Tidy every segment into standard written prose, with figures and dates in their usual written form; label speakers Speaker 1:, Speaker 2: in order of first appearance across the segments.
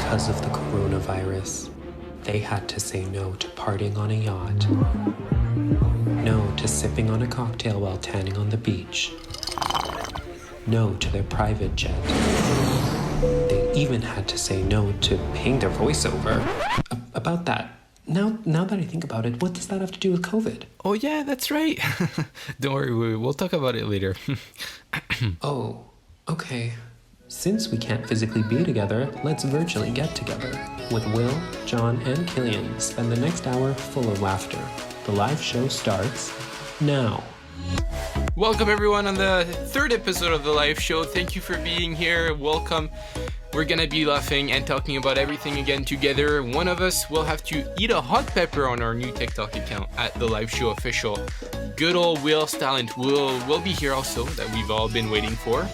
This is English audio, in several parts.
Speaker 1: Because of the coronavirus, they had to say no to partying on a yacht. No to sipping on a cocktail while tanning on the beach. No to their private jet. They even had to say no to paying their voiceover. About that, now that I think about it, what does that have to do with COVID?
Speaker 2: Oh yeah, that's right. Don't worry, we'll talk about it later.
Speaker 1: Oh, okay. Since we can't physically be together, let's virtually get together. With Will, John, and Killian, spend the next hour full of laughter. The live show starts now.
Speaker 2: Welcome everyone on the third episode of the live show. Thank you for being here. Welcome. We're gonna be laughing and talking about everything again together. One of us will have to eat a hot pepper on our new TikTok account at the live show official. Good old Will Stallant will be here also, that we've all been waiting for.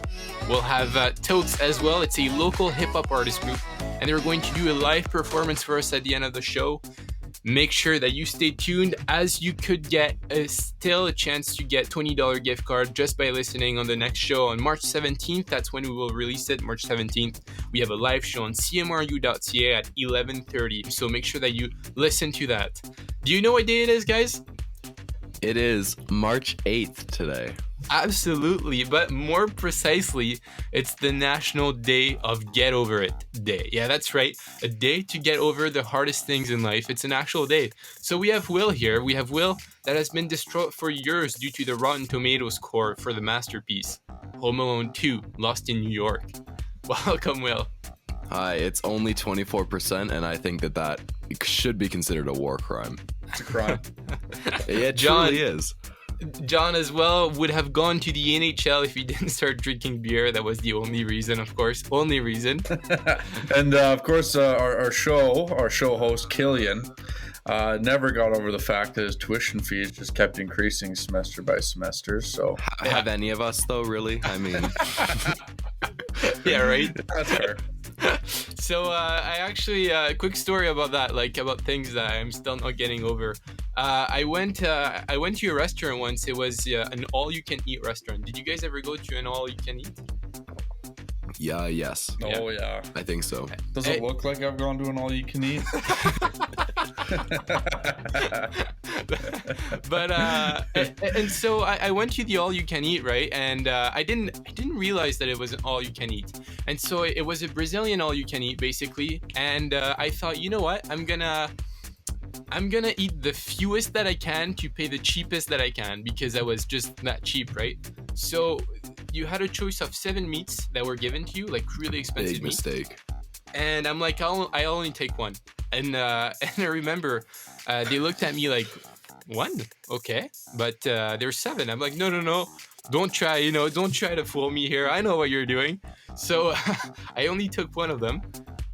Speaker 2: We'll have Tokes as well. It's a local hip-hop artist group, and they're going to do a live performance for us at the end of the show. Make sure that you stay tuned, as you could get still a chance to get $20 gift card just by listening on the next show on March 17th. That's when we will release it, March 17th. We have a live show on cmru.ca at 11:30, so make sure that you listen to that. Do you know what day it is, guys?
Speaker 3: It is March 8th today.
Speaker 2: Absolutely, but more precisely, it's the National Day of Get Over It Day. Yeah, that's right. A day to get over the hardest things in life. It's an actual day. So we have Will here. We have Will that has been distraught for years due to the Rotten Tomatoes score for the masterpiece, Home Alone 2, Lost in New York. Welcome, Will.
Speaker 3: Hi, it's only 24%, and I think that should be considered a war crime.
Speaker 4: It's a crime.
Speaker 3: It
Speaker 2: John,
Speaker 3: truly is.
Speaker 2: John as well would have gone to the NHL if he didn't start drinking beer. That was the only reason, of course. Only reason.
Speaker 4: And of course, our show host, Killian, never got over the fact that his tuition fees just kept increasing semester by semester. So
Speaker 3: Have any of us, though, really? I mean...
Speaker 2: Yeah, right?
Speaker 4: That's fair.
Speaker 2: So I actually, quick story about that, like about things that I'm still not getting over. I went to a restaurant once. It was an all-you-can-eat restaurant. Did you guys ever go to an all-you-can-eat?
Speaker 3: Yeah, yes.
Speaker 4: Oh, yeah.
Speaker 3: I think so.
Speaker 4: Does it look like I've gone to an all-you-can-eat?
Speaker 2: But and so I went to the all-you-can-eat, right? And I didn't realize that it was an all-you-can-eat. And so it was a Brazilian all-you-can-eat, basically. And I thought, you know what? I'm gonna eat the fewest that I can to pay the cheapest that I can, because I was just that cheap, right? So you had a choice of 7 meats that were given to you, like really expensive
Speaker 3: Big
Speaker 2: meats.
Speaker 3: mistake.
Speaker 2: And I'm like, I'll only take one. And I remember they looked at me like, one? Okay. But there's 7. I'm like, no. Don't try to fool me here. I know what you're doing. So I only took one of them.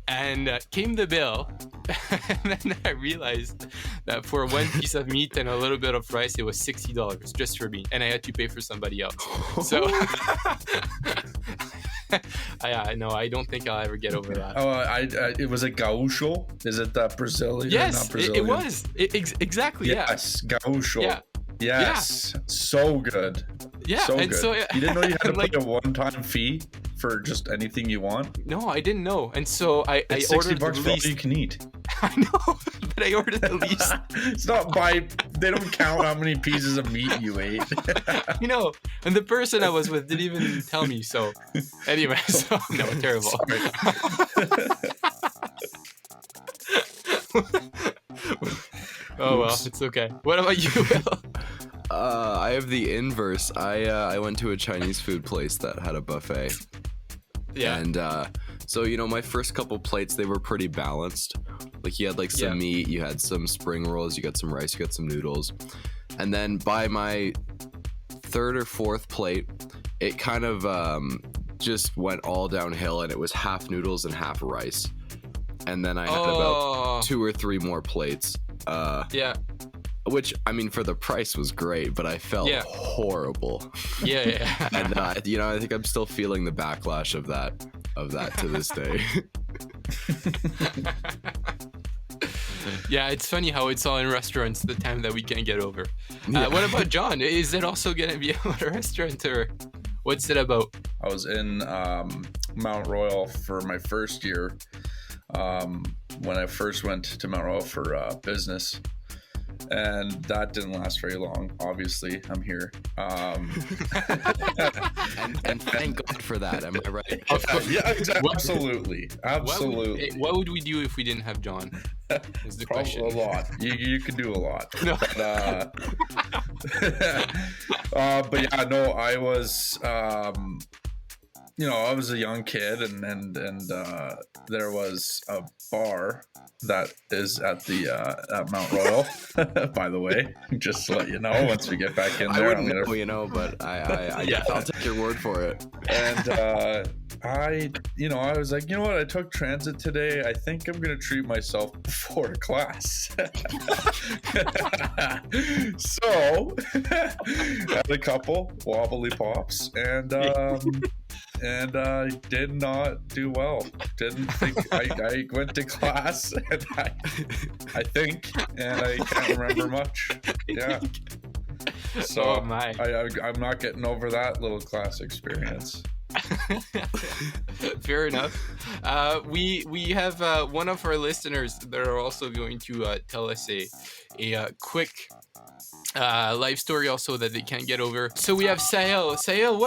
Speaker 2: And came the bill, and then I realized that for one piece of meat and a little bit of rice, it was $60 just for me, and I had to pay for somebody else. So, I don't think I'll ever get over that.
Speaker 4: Oh, it was a gaúcho. Is it Brazilian?
Speaker 2: Yes,
Speaker 4: not Brazilian?
Speaker 2: it was. Exactly.
Speaker 4: Yes, gaúcho.
Speaker 2: Yeah.
Speaker 4: Yes, so good.
Speaker 2: Yeah,
Speaker 4: so
Speaker 2: and
Speaker 4: good.
Speaker 2: so
Speaker 4: you didn't know you had to
Speaker 2: like,
Speaker 4: pay a one-time fee for just anything you want?
Speaker 2: No, I didn't know, and so I
Speaker 4: it's
Speaker 2: ordered
Speaker 4: $60
Speaker 2: the
Speaker 4: for all
Speaker 2: least.
Speaker 4: you can eat.
Speaker 2: I know, but I ordered the least.
Speaker 4: It's not they don't count how many pieces of meat you ate.
Speaker 2: And the person I was with didn't even tell me. So, anyway, no, terrible. Oh well, it's okay. What about you, Will?
Speaker 3: I have the inverse. I went to a Chinese food place that had a buffet.
Speaker 2: Yeah.
Speaker 3: And so, my first couple plates, they were pretty balanced. Like, you had like some meat, you had some spring rolls, you got some rice, you got some noodles. And then by my third or fourth plate, it kind of just went all downhill, and it was half noodles and half rice. And then I had about 2 or 3 more plates. Which, I mean, for the price was great, but I felt horrible.
Speaker 2: Yeah.
Speaker 3: And I think I'm still feeling the backlash of that to this day.
Speaker 2: Yeah, it's funny how it's all in restaurants the time that we can't get over. What about John? Is it also gonna be about a restaurant, or what's it about?
Speaker 4: I was in Mount Royal for my first year when I first went to Mount Royal for business. And that didn't last very long. Obviously, I'm here.
Speaker 3: and thank God for that. Am I right?
Speaker 4: Yeah, exactly. Absolutely.
Speaker 2: What would we do if we didn't have John? Is the question.
Speaker 4: A lot. You could do a lot.
Speaker 2: No.
Speaker 4: But yeah, no, I was, I was a young kid, and there was a bar that is at the at Mount Royal. By the way, just to let you know, once we get back in there,
Speaker 3: I wouldn't know, but I guess I'll take your word for it.
Speaker 4: And I was like, you know what? I took transit today. I think I'm gonna treat myself before class. So had a couple wobbly pops, and I did not do well. Didn't think I went to class, and I think, and I can't remember much. Yeah. So I'm not getting over that little class experience.
Speaker 2: Fair enough. We have one of our listeners that are also going to tell us a quick life story also that they can't get over. So we have Sahil. Sahil,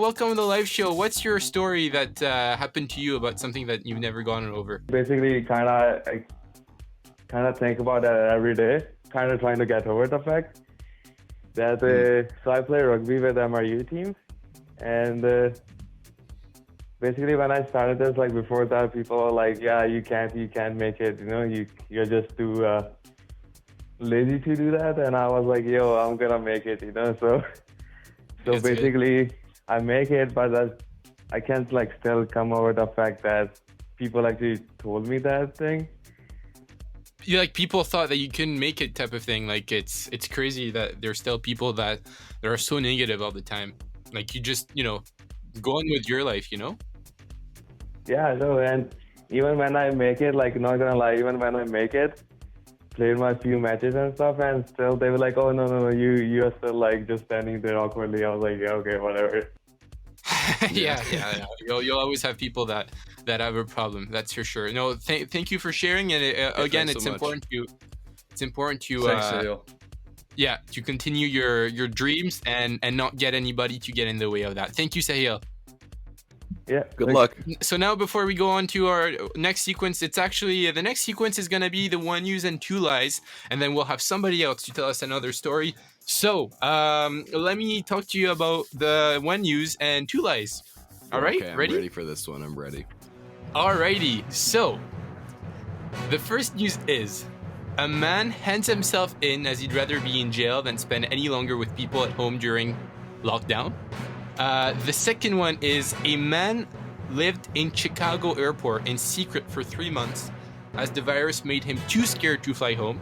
Speaker 2: welcome to the live show. What's your story that happened to you about something that you've never gotten over?
Speaker 5: Basically, I kind of think about that every day, kind of trying to get over the fact that so I play rugby with MRU team, and basically when I started this, like before that, people were like, yeah, you can't make it, you're just too lazy to do that. And I was like, yo, I'm gonna make it, so
Speaker 2: That's
Speaker 5: basically
Speaker 2: good.
Speaker 5: I make it, but I can't still come over the fact that people actually told me that thing.
Speaker 2: Yeah, people thought that you couldn't make it type of thing. It's crazy that there's still people that are so negative all the time. You just, go on with your life,
Speaker 5: Yeah, no, and even when I make it, not gonna lie, even when I make it, played my few matches and stuff, and still they were like, oh, no, you are still just standing there awkwardly. I was like, yeah, okay, whatever.
Speaker 2: Yeah. You'll always have people that have a problem. That's for sure. No, thank you for sharing. And again, it's important to
Speaker 4: Thanks,
Speaker 2: to continue your dreams and not get anybody to get in the way of that. Thank you, Sahil.
Speaker 5: Yeah.
Speaker 3: Good luck.
Speaker 2: So now, before we go on to our next sequence, it's actually the next sequence is going to be the 1 news and 2 lies, and then we'll have somebody else to tell us another story. So let me talk to you about the 1 news and 2 lies. All right,
Speaker 3: okay, I'm
Speaker 2: ready?
Speaker 3: ready for this one. I'm ready.
Speaker 2: Alrighty. So the first news is a man hands himself in as he'd rather be in jail than spend any longer with people at home during lockdown. The second one is a man lived in Chicago airport in secret for 3 months as the virus made him too scared to fly home.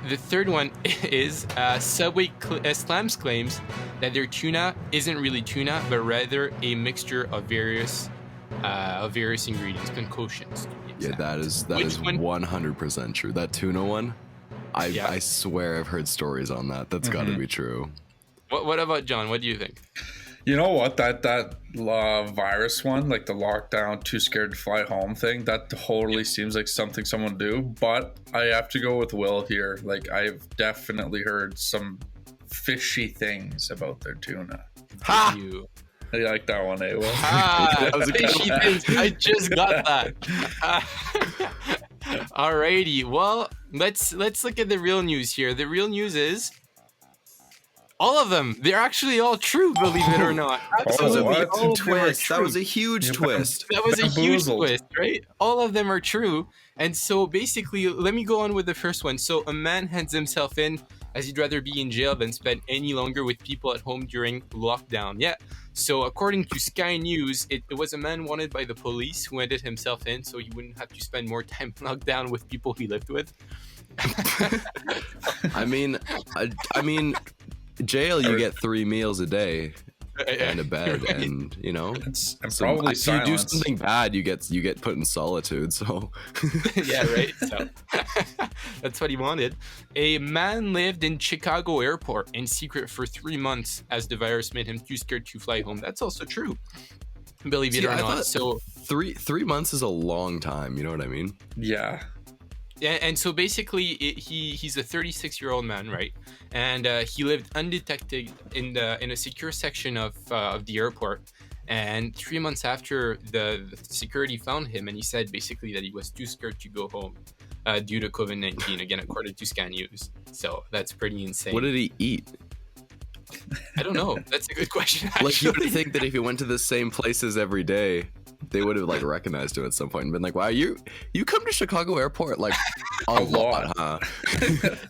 Speaker 2: The third one is Subway slams claims that their tuna isn't really tuna, but rather a mixture of various ingredients, concoctions.
Speaker 3: Yeah, that is 100% true. That tuna one, I swear I've heard stories on that. That's got to be true.
Speaker 2: What about John? What do you think?
Speaker 4: You know what? That virus one, the lockdown, too scared to fly home thing, that totally seems like something someone would do. But I have to go with Will here. I've definitely heard some fishy things about their tuna.
Speaker 3: Ha!
Speaker 2: You.
Speaker 4: You like that one, eh, Will?
Speaker 2: That was fishy things. I just got that. Alrighty. Well, let's look at the real news here. The real news is all of them. They're actually all true, believe it or not. Absolutely.
Speaker 3: That was a twist. That was a huge twist.
Speaker 2: That was a huge twist, right? All of them are true. And so basically, let me go on with the first one. So a man hands himself in as he'd rather be in jail than spend any longer with people at home during lockdown. Yeah. So according to Sky News, it was a man wanted by the police who handed himself in so he wouldn't have to spend more time locked down with people he lived with.
Speaker 3: I mean, jail, you get 3 meals a day and a bed,
Speaker 2: right.
Speaker 3: And
Speaker 4: probably
Speaker 3: if you do something bad, you get put in solitude. So
Speaker 2: yeah, right. So that's what he wanted. A man lived in Chicago airport in secret for 3 months as the virus made him too scared to fly home. That's also true. believe it
Speaker 3: See,
Speaker 2: or
Speaker 3: I
Speaker 2: not.
Speaker 3: thought
Speaker 2: So
Speaker 3: 3 months is a long time. You know what I mean?
Speaker 4: Yeah.
Speaker 2: and so basically he's a 36-year-old man, right? And he lived undetected in a secure section of the airport. And 3 months after, the security found him, and he said basically that he was too scared to go home due to COVID-19, again according to Sky News. So that's pretty insane.
Speaker 3: What did he eat?
Speaker 2: I don't know. That's a good question.
Speaker 3: Like, you
Speaker 2: Actually.
Speaker 3: would think that if he went to the same places every day, they would have like recognized him at some point and been like, "Wow, you come to Chicago Airport like a lot, huh?"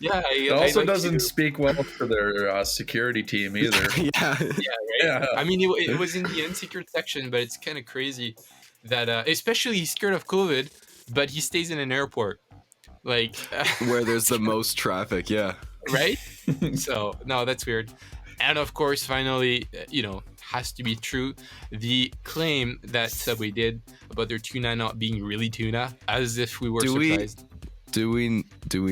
Speaker 2: Yeah,
Speaker 4: It also doesn't speak well for their security team either.
Speaker 3: Yeah.
Speaker 2: Yeah, right.
Speaker 4: Yeah.
Speaker 2: I mean, it was in the unsecured section, but it's kind of crazy that, especially he's scared of COVID, but he stays in an airport, like,
Speaker 3: Where there's the most traffic, yeah.
Speaker 2: right? So no, that's weird. And of course, finally, has to be true, the claim that Subway did about their tuna not being really tuna, as if we were surprised.
Speaker 3: Do we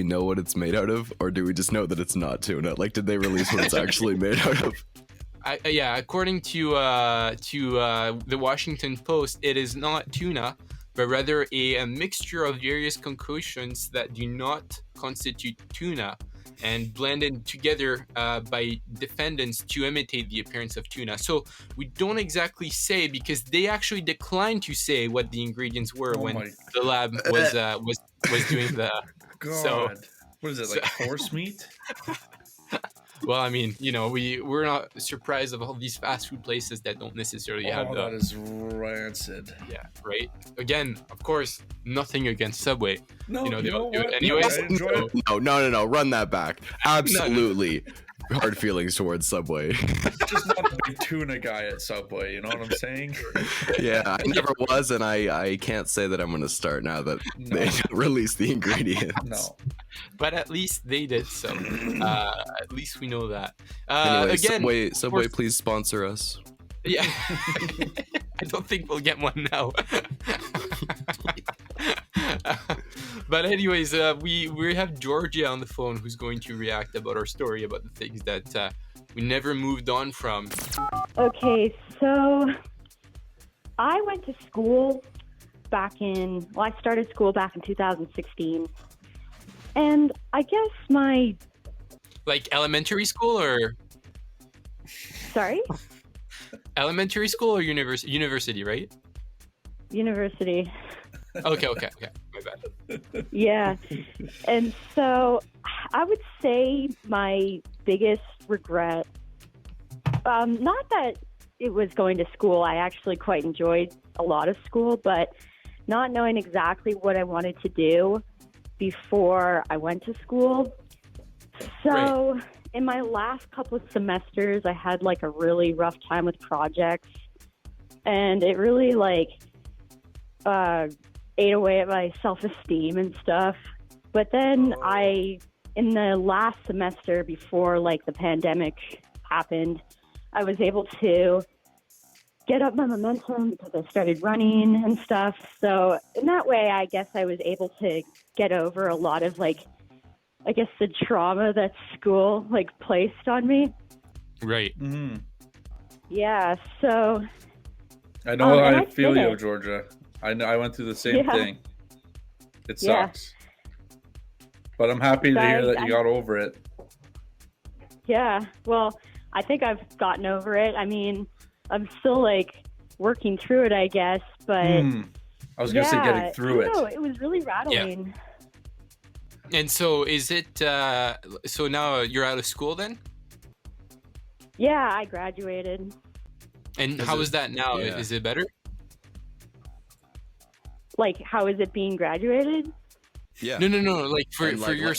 Speaker 3: know what it's made out of, or do we just know that it's not tuna? Like, did they release what it's actually made out of?
Speaker 2: Yeah, according to the Washington Post, it is not tuna, but rather a mixture of various concoctions that do not constitute tuna, and blended together by defendants to imitate the appearance of tuna. So we don't exactly say, because they actually declined to say what the ingredients were when the lab was doing the.
Speaker 4: God.
Speaker 2: So,
Speaker 4: what is it, like horse meat?
Speaker 2: well, I mean, we're not surprised of all these fast food places that don't necessarily have the.
Speaker 4: That is rancid.
Speaker 2: Yeah, right. Again, of course, nothing against Subway.
Speaker 4: No,
Speaker 2: they
Speaker 4: you know
Speaker 2: don't do it
Speaker 4: what?
Speaker 2: anyways.
Speaker 4: I enjoy it.
Speaker 3: No, run that back. Absolutely. Hard feelings towards Subway.
Speaker 4: Just not a big tuna guy at Subway, you know what I'm saying?
Speaker 3: Yeah, I never was, and I can't say that I'm going to start now that they released the ingredients.
Speaker 4: No.
Speaker 2: But at least they did, so at least we know that.
Speaker 3: Anyway,
Speaker 2: Again,
Speaker 3: Subway, please sponsor us.
Speaker 2: Yeah, I don't think we'll get one now. But anyways, we have Georgia on the phone, who's going to react about our story about the things that we never moved on from.
Speaker 6: Okay, so I went to school I started school back in 2016. And I guess my...
Speaker 2: Like elementary school or...
Speaker 6: Sorry?
Speaker 2: Elementary school or university, right?
Speaker 6: University.
Speaker 2: Okay, my bad.
Speaker 6: Yeah. And so I would say my biggest regret, not that it was going to school. I actually quite enjoyed a lot of school, but not knowing exactly what I wanted to do before I went to school. So in my last couple of semesters, I had like a really rough time with projects, and it really ate away at my self-esteem and stuff. But then in the last semester before like the pandemic happened, I was able to get up my momentum because I started running and stuff. So in that way, I guess I was able to get over a lot of the trauma that school placed on me.
Speaker 2: Right.
Speaker 4: Mm-hmm.
Speaker 6: Yeah. So
Speaker 4: I know how I feel you,
Speaker 6: it.
Speaker 4: Georgia. I know I went through the same thing. It sucks. But I'm happy to hear that you got over it.
Speaker 6: Yeah. Well, I think I've gotten over it. I mean, I'm still working through it, I guess, but
Speaker 4: I was gonna say getting through it.
Speaker 6: No, it was really rattling.
Speaker 2: Yeah. And so is it so now you're out of school then?
Speaker 6: Yeah, I graduated.
Speaker 2: And how is that now?
Speaker 3: Yeah.
Speaker 2: Is it better?
Speaker 6: How is it being graduated?
Speaker 3: Yeah.
Speaker 2: No. For
Speaker 3: And
Speaker 2: your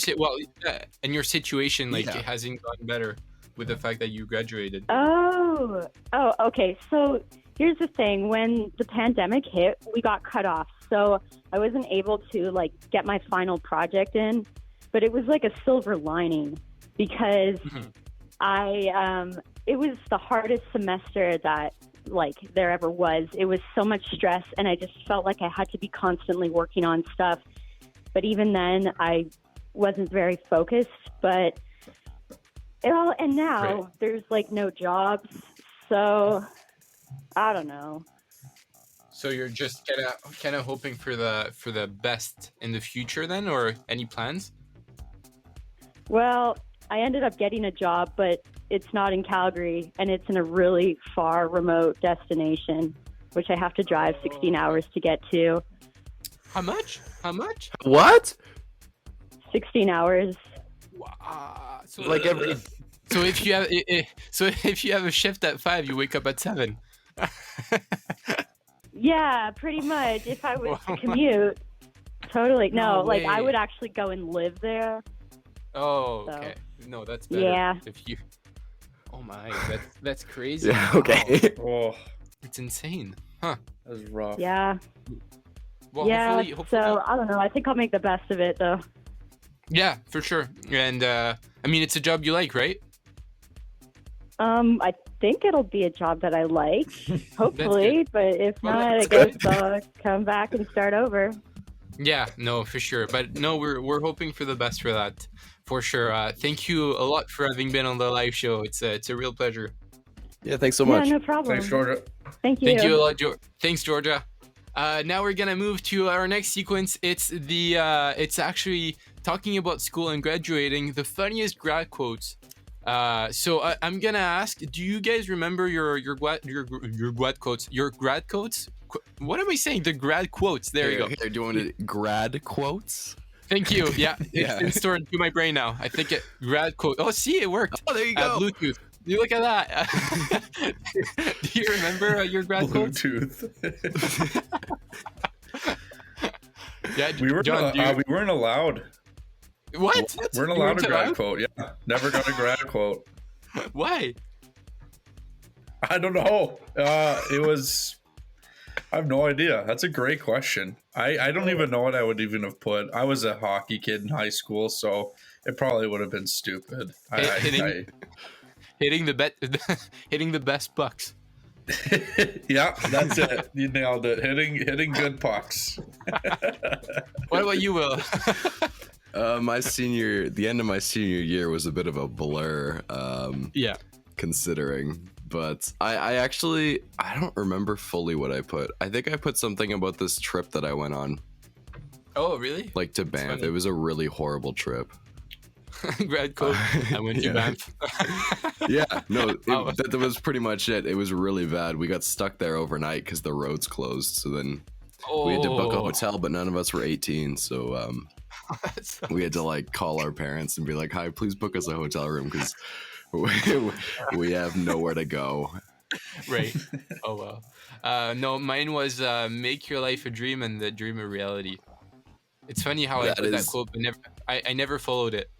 Speaker 2: and your situation, it hasn't gotten better with the fact that you graduated.
Speaker 6: Oh, okay. So here's the thing: when the pandemic hit, we got cut off, so I wasn't able to get my final project in. But it was like a silver lining because it was the hardest semester that there ever was. It was so much stress, and I just felt like I had to be constantly working on stuff. But even then, I wasn't very focused. But and now there's no jobs, so I don't know.
Speaker 2: So you're just kind of hoping for the best in the future then, or any plans?
Speaker 6: Well, I ended up getting a job, but it's not in Calgary, and it's in a really far, remote destination, which I have to drive 16 hours to get to.
Speaker 2: How much?
Speaker 3: What?
Speaker 6: 16 hours.
Speaker 2: Wow. So
Speaker 3: Like every.
Speaker 2: so if you have a shift at 5, you wake up at 7.
Speaker 6: Yeah, pretty much. If I was to commute, totally.
Speaker 2: No
Speaker 6: No, like I
Speaker 2: way.
Speaker 6: would actually go and live there.
Speaker 2: Oh,
Speaker 6: So,
Speaker 2: okay. No, that's better.
Speaker 6: yeah.
Speaker 2: If you. Oh my, that's crazy.
Speaker 3: Yeah.
Speaker 2: Wow.
Speaker 3: Okay.
Speaker 4: Oh,
Speaker 2: It's insane. Huh.
Speaker 4: that was rough.
Speaker 6: Yeah.
Speaker 2: Well,
Speaker 6: Yeah.
Speaker 2: hopefully.
Speaker 6: So I don't know. I think I'll make the best of it, though.
Speaker 2: Yeah, for sure. And I mean, it's a job you like, right?
Speaker 6: I think it'll be a job that I like, hopefully. But if
Speaker 2: Well,
Speaker 6: not, I
Speaker 2: that's
Speaker 6: guess I'll come back and start over.
Speaker 2: Yeah, no, for sure. But no, we're hoping for the best for that, for sure. Thank you a lot for having been on the live show. It's a real pleasure.
Speaker 3: Yeah. Thanks so much.
Speaker 6: Yeah, no problem.
Speaker 4: Thanks, Georgia.
Speaker 6: Thank you.
Speaker 2: Thank you a lot, Thanks, Georgia. Now we're gonna move to our next sequence. It's actually talking about school and graduating. The funniest grad quotes. So I'm gonna ask. Do you guys remember your grad quotes? Your grad quotes? What am I saying? The grad quotes. There you go.
Speaker 3: Here, do you want to grad quotes?
Speaker 2: Thank you. Yeah,
Speaker 3: Yeah.
Speaker 2: it's stored into my brain now. I think it grad quote. Oh, see, it worked.
Speaker 3: Oh, there you go.
Speaker 2: Bluetooth. You look at that. Do you remember your grad quotes?
Speaker 4: Bluetooth.
Speaker 2: Yeah,
Speaker 4: we weren't.
Speaker 2: John, do you-
Speaker 4: We weren't allowed.
Speaker 2: What?
Speaker 4: We weren't
Speaker 2: You
Speaker 4: allowed
Speaker 2: weren't
Speaker 4: a grad
Speaker 2: allowed?
Speaker 4: quote. Yeah, never got a grad quote.
Speaker 2: Why?
Speaker 4: I don't know. It was. I have no idea. That's a great question. I don't even know what I would even have put. I was a hockey kid in high school, so it probably would have been stupid.
Speaker 2: Hitting the best pucks.
Speaker 4: Yeah, that's it. You nailed it. Hitting good pucks.
Speaker 2: What about you, Will?
Speaker 3: The end of my senior year was a bit of a blur.
Speaker 2: Yeah.
Speaker 3: Considering, but I don't remember fully what I put. I think I put something about this trip that I went on,
Speaker 2: Oh, really?
Speaker 3: like to Banff.
Speaker 2: funny.
Speaker 3: It was a really horrible trip.
Speaker 2: Grad quote. I went to
Speaker 3: Yeah.
Speaker 2: Banff.
Speaker 3: Yeah, no,
Speaker 2: Oh.
Speaker 3: that was pretty much it. It was really bad. We got stuck there overnight because the roads closed. So then we had to book a
Speaker 2: Oh,
Speaker 3: hotel, but none of us were 18. So
Speaker 2: that's-
Speaker 3: we had to like call our parents and be like, "Hi, please book us a hotel room because we have nowhere to go."
Speaker 2: Right. Oh well. No, mine was make your life a dream and the dream a reality. It's funny how I
Speaker 3: That
Speaker 2: put that
Speaker 3: is-
Speaker 2: quote, but I never followed it.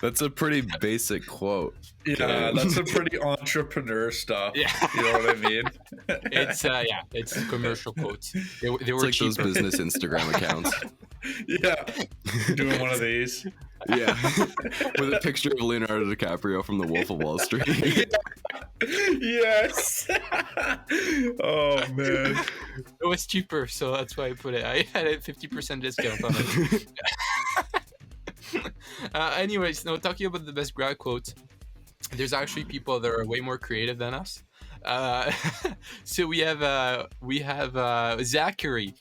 Speaker 3: That's a pretty basic quote.
Speaker 4: Yeah, that's some pretty entrepreneur stuff.
Speaker 2: Yeah.
Speaker 4: You know what I mean?
Speaker 2: It's commercial quotes. They
Speaker 3: It's
Speaker 2: were
Speaker 3: like those
Speaker 2: cheaper.
Speaker 3: business Instagram accounts.
Speaker 4: Yeah. Doing one of these.
Speaker 3: Yeah, with a picture of Leonardo DiCaprio from The Wolf of Wall Street.
Speaker 4: Yes. Oh man.
Speaker 2: It was cheaper, so that's why I put it. I had a 50% discount on it. Anyways, no, talking about the best grad quotes, there's actually people that are way more creative than us. So we have Zachary.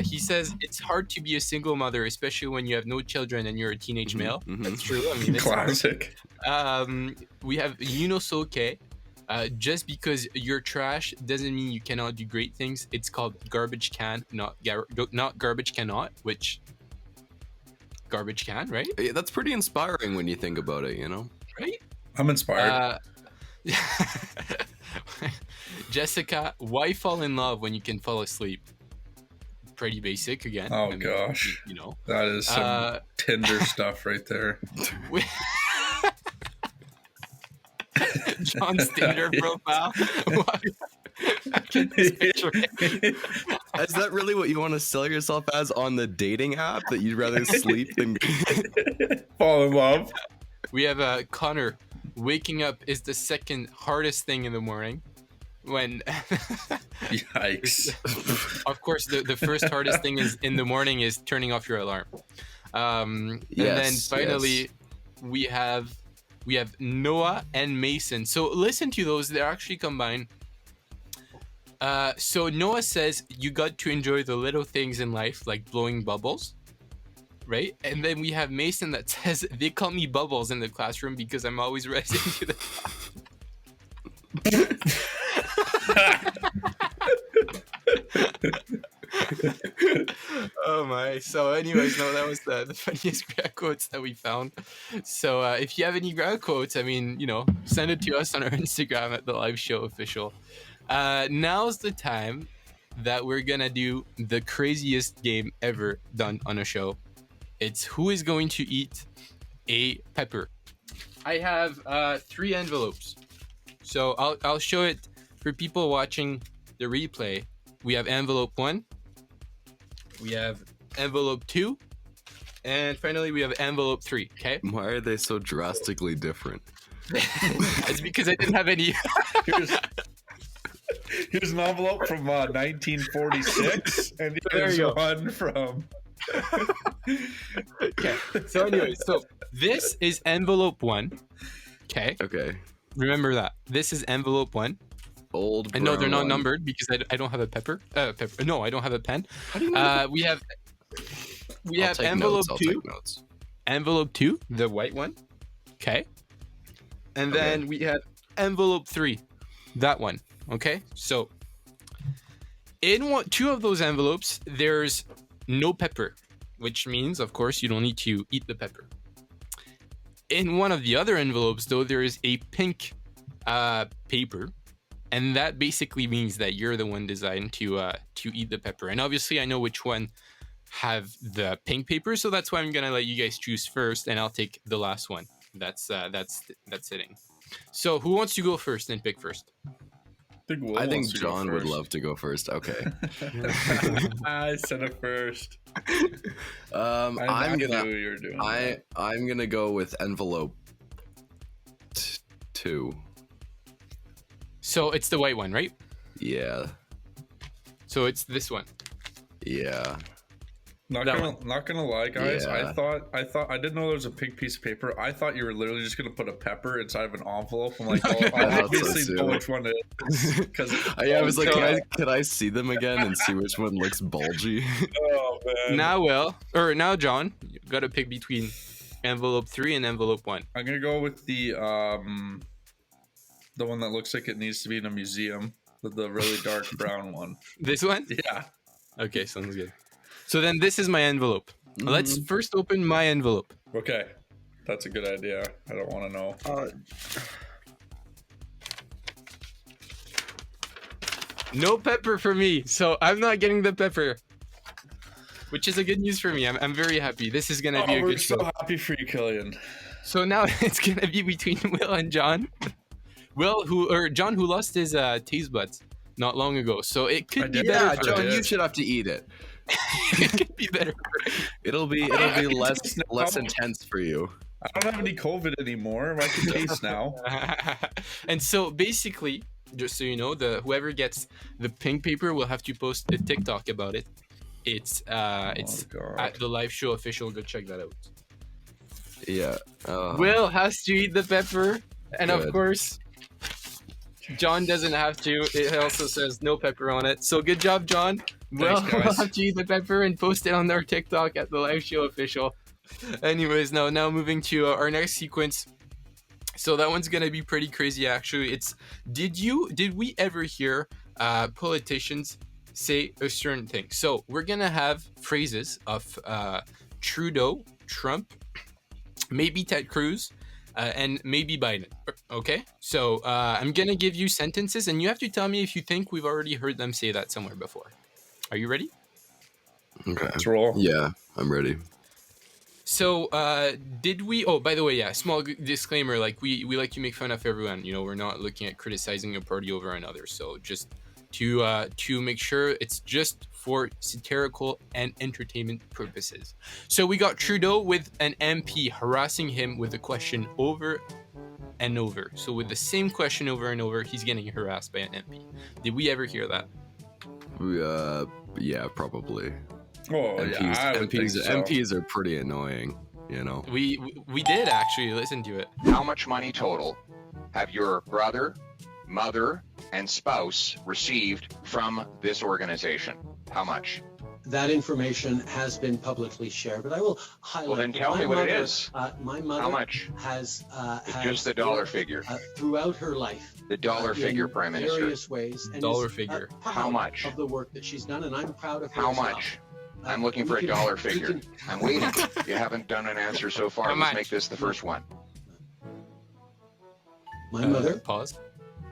Speaker 2: He says it's hard to be a single mother, especially when you have no children and you're a teenage male.
Speaker 3: mhm.
Speaker 2: That's true. I mean, it's hard.
Speaker 4: Classic.
Speaker 2: We have Yunosuke. Just because you're trash doesn't mean you cannot do great things. It's called garbage can, not garbage cannot, which garbage can, right?
Speaker 3: Yeah, that's pretty inspiring when you think about it, you know?
Speaker 2: Right?
Speaker 4: I'm inspired.
Speaker 2: Jessica, why fall in love when you can fall asleep? Pretty basic again.
Speaker 4: Oh,
Speaker 2: I mean,
Speaker 4: gosh.
Speaker 2: you know.
Speaker 4: That is some Tinder stuff right there.
Speaker 2: John's Tinder profile. I can just picture it.
Speaker 3: Is that really what you want to sell yourself as on the dating app? That you'd rather sleep than.
Speaker 4: Fall in love.
Speaker 2: We have Connor. Waking up is the second hardest thing in the morning. When,
Speaker 4: Yikes.
Speaker 2: of course, the first hardest thing is in the morning is turning off your alarm. And then
Speaker 3: Yes,
Speaker 2: finally, we have Noah and Mason. So listen to those; they're actually combined. So Noah says you got to enjoy the little things in life, like blowing bubbles, right? And then we have Mason that says they call me Bubbles in the classroom because I'm always rising to the Oh my. So anyways, no, that was the funniest grad quotes that we found. So if you have any grad quotes, I mean, send it to us on our Instagram at the live show official. Now's the time that we're gonna do the craziest game ever done on a show. It's who is going to eat a pepper. I have 3 envelopes. So I'll show it for people watching the replay. We have envelope 1, we have envelope 2, and finally we have envelope 3, okay?
Speaker 3: Why are they so drastically different?
Speaker 2: It's because I didn't have any.
Speaker 4: Here's an envelope from 1946, and here's one from...
Speaker 2: Okay, so anyways, this is envelope 1, okay?
Speaker 3: Okay.
Speaker 2: Remember that. This is envelope 1.
Speaker 3: Old
Speaker 2: I know they're not
Speaker 3: brown.
Speaker 2: numbered because I don't have a pepper. No, I don't have a pen.
Speaker 3: How do you know?
Speaker 2: We have
Speaker 3: I'll take
Speaker 2: envelope
Speaker 3: notes, I'll
Speaker 2: 2.
Speaker 3: take notes.
Speaker 2: Envelope 2, the white one. Okay. And then we have envelope 3, that one. Okay. So in 2 of those envelopes, there's no pepper, which means, of course, you don't need to eat the pepper. In one of the other envelopes, though, there is a pink paper. And that basically means that you're the one designed to eat the pepper. And obviously, I know which one have the pink paper, so that's why I'm gonna let you guys choose first, and I'll take the last one. That's sitting. So, who wants to go first and pick first?
Speaker 3: I think John would love to go first. Okay.
Speaker 4: I said it first.
Speaker 3: I'm
Speaker 4: knew
Speaker 3: gonna.
Speaker 4: you were doing
Speaker 3: I'm gonna go with envelope 2.
Speaker 2: So it's the white one, right?
Speaker 3: Yeah.
Speaker 2: So it's this one.
Speaker 3: Yeah.
Speaker 4: Not gonna lie, guys.
Speaker 3: Yeah.
Speaker 4: I thought I didn't know there was a pink piece of paper. I thought you were literally just gonna put a pepper inside of an envelope. I'm like, oh, I obviously know which one it is. Because
Speaker 3: I was like, can I see them again and see which one looks bulgy?
Speaker 4: Oh man.
Speaker 2: Now John, you gotta pick between envelope 3 and envelope 1.
Speaker 4: I'm gonna go with the one that looks like it needs to be in a museum, with the really dark brown one.
Speaker 2: This one?
Speaker 4: Yeah.
Speaker 2: Okay, sounds good. So then this is my envelope. Let's first open my envelope.
Speaker 4: Okay. That's a good idea. I don't want to know.
Speaker 2: No pepper for me, so I'm not getting the pepper. Which is a good news for me. I'm very happy. This is gonna be a
Speaker 4: we're
Speaker 2: good
Speaker 4: so
Speaker 2: show.
Speaker 4: happy for you, Killian.
Speaker 2: So now it's gonna be between Will and John. John, who lost his taste buds not long ago. So it could be better.
Speaker 3: Yeah,
Speaker 2: for
Speaker 3: John,
Speaker 2: him.
Speaker 3: you should have to eat it.
Speaker 2: It could be better.
Speaker 3: It'll be less intense for you.
Speaker 4: I don't have any COVID anymore. I can taste now.
Speaker 2: And so basically, just so you know, whoever gets the pink paper will have to post a TikTok about it. It's at the live show official. Go check that out.
Speaker 3: Yeah.
Speaker 2: Will has to eat the pepper, and
Speaker 3: Good.
Speaker 2: of course, John doesn't have to. It also says no pepper on it. So good job, John. Will have to eat the pepper and post it on our TikTok at the live show official. Anyways, now moving to our next sequence. So that one's gonna be pretty crazy, actually. Did we ever hear politicians say a certain thing? So we're gonna have phrases of Trudeau, Trump, maybe Ted Cruz, and maybe Biden. Okay, so I'm gonna give you sentences, and you have to tell me if you think we've already heard them say that somewhere before. Are you ready?
Speaker 3: Okay.
Speaker 4: Let's roll.
Speaker 3: Yeah, I'm ready.
Speaker 2: So, did we? Oh, by the way, yeah. Small disclaimer: like we like to make fun of everyone. You know, we're not looking at criticizing a party over another. So, just to make sure it's just for satirical and entertainment purposes. So we got Trudeau with an MP harassing him with a question over and over. So with the same question over and over, he's getting harassed by an MP. Did we ever hear that?
Speaker 3: Yeah, probably.
Speaker 4: Oh, yeah, I would think so.
Speaker 3: MPs are pretty annoying, you know.
Speaker 2: We did actually listen to it.
Speaker 7: How much money total have your brother, mother, and spouse received from this organization? How much?
Speaker 8: That information has been publicly shared, but I will highlight.
Speaker 7: Well, then tell me what it is.
Speaker 8: My mother
Speaker 7: How much?
Speaker 8: has
Speaker 7: Just the dollar
Speaker 8: worked,
Speaker 7: figure.
Speaker 8: Throughout her life.
Speaker 7: The dollar figure, Prime Minister.
Speaker 8: Various ways. And
Speaker 2: Dollar
Speaker 8: is,
Speaker 2: figure.
Speaker 8: proud
Speaker 7: How much?
Speaker 8: Of the work that she's done, and I'm proud of her.
Speaker 7: How
Speaker 8: as well.
Speaker 7: much? I'm looking for a dollar figure. I'm waiting. You haven't done an answer so far.
Speaker 2: How
Speaker 7: Let's
Speaker 2: much?
Speaker 7: make this the first one.
Speaker 8: My mother
Speaker 2: Pause.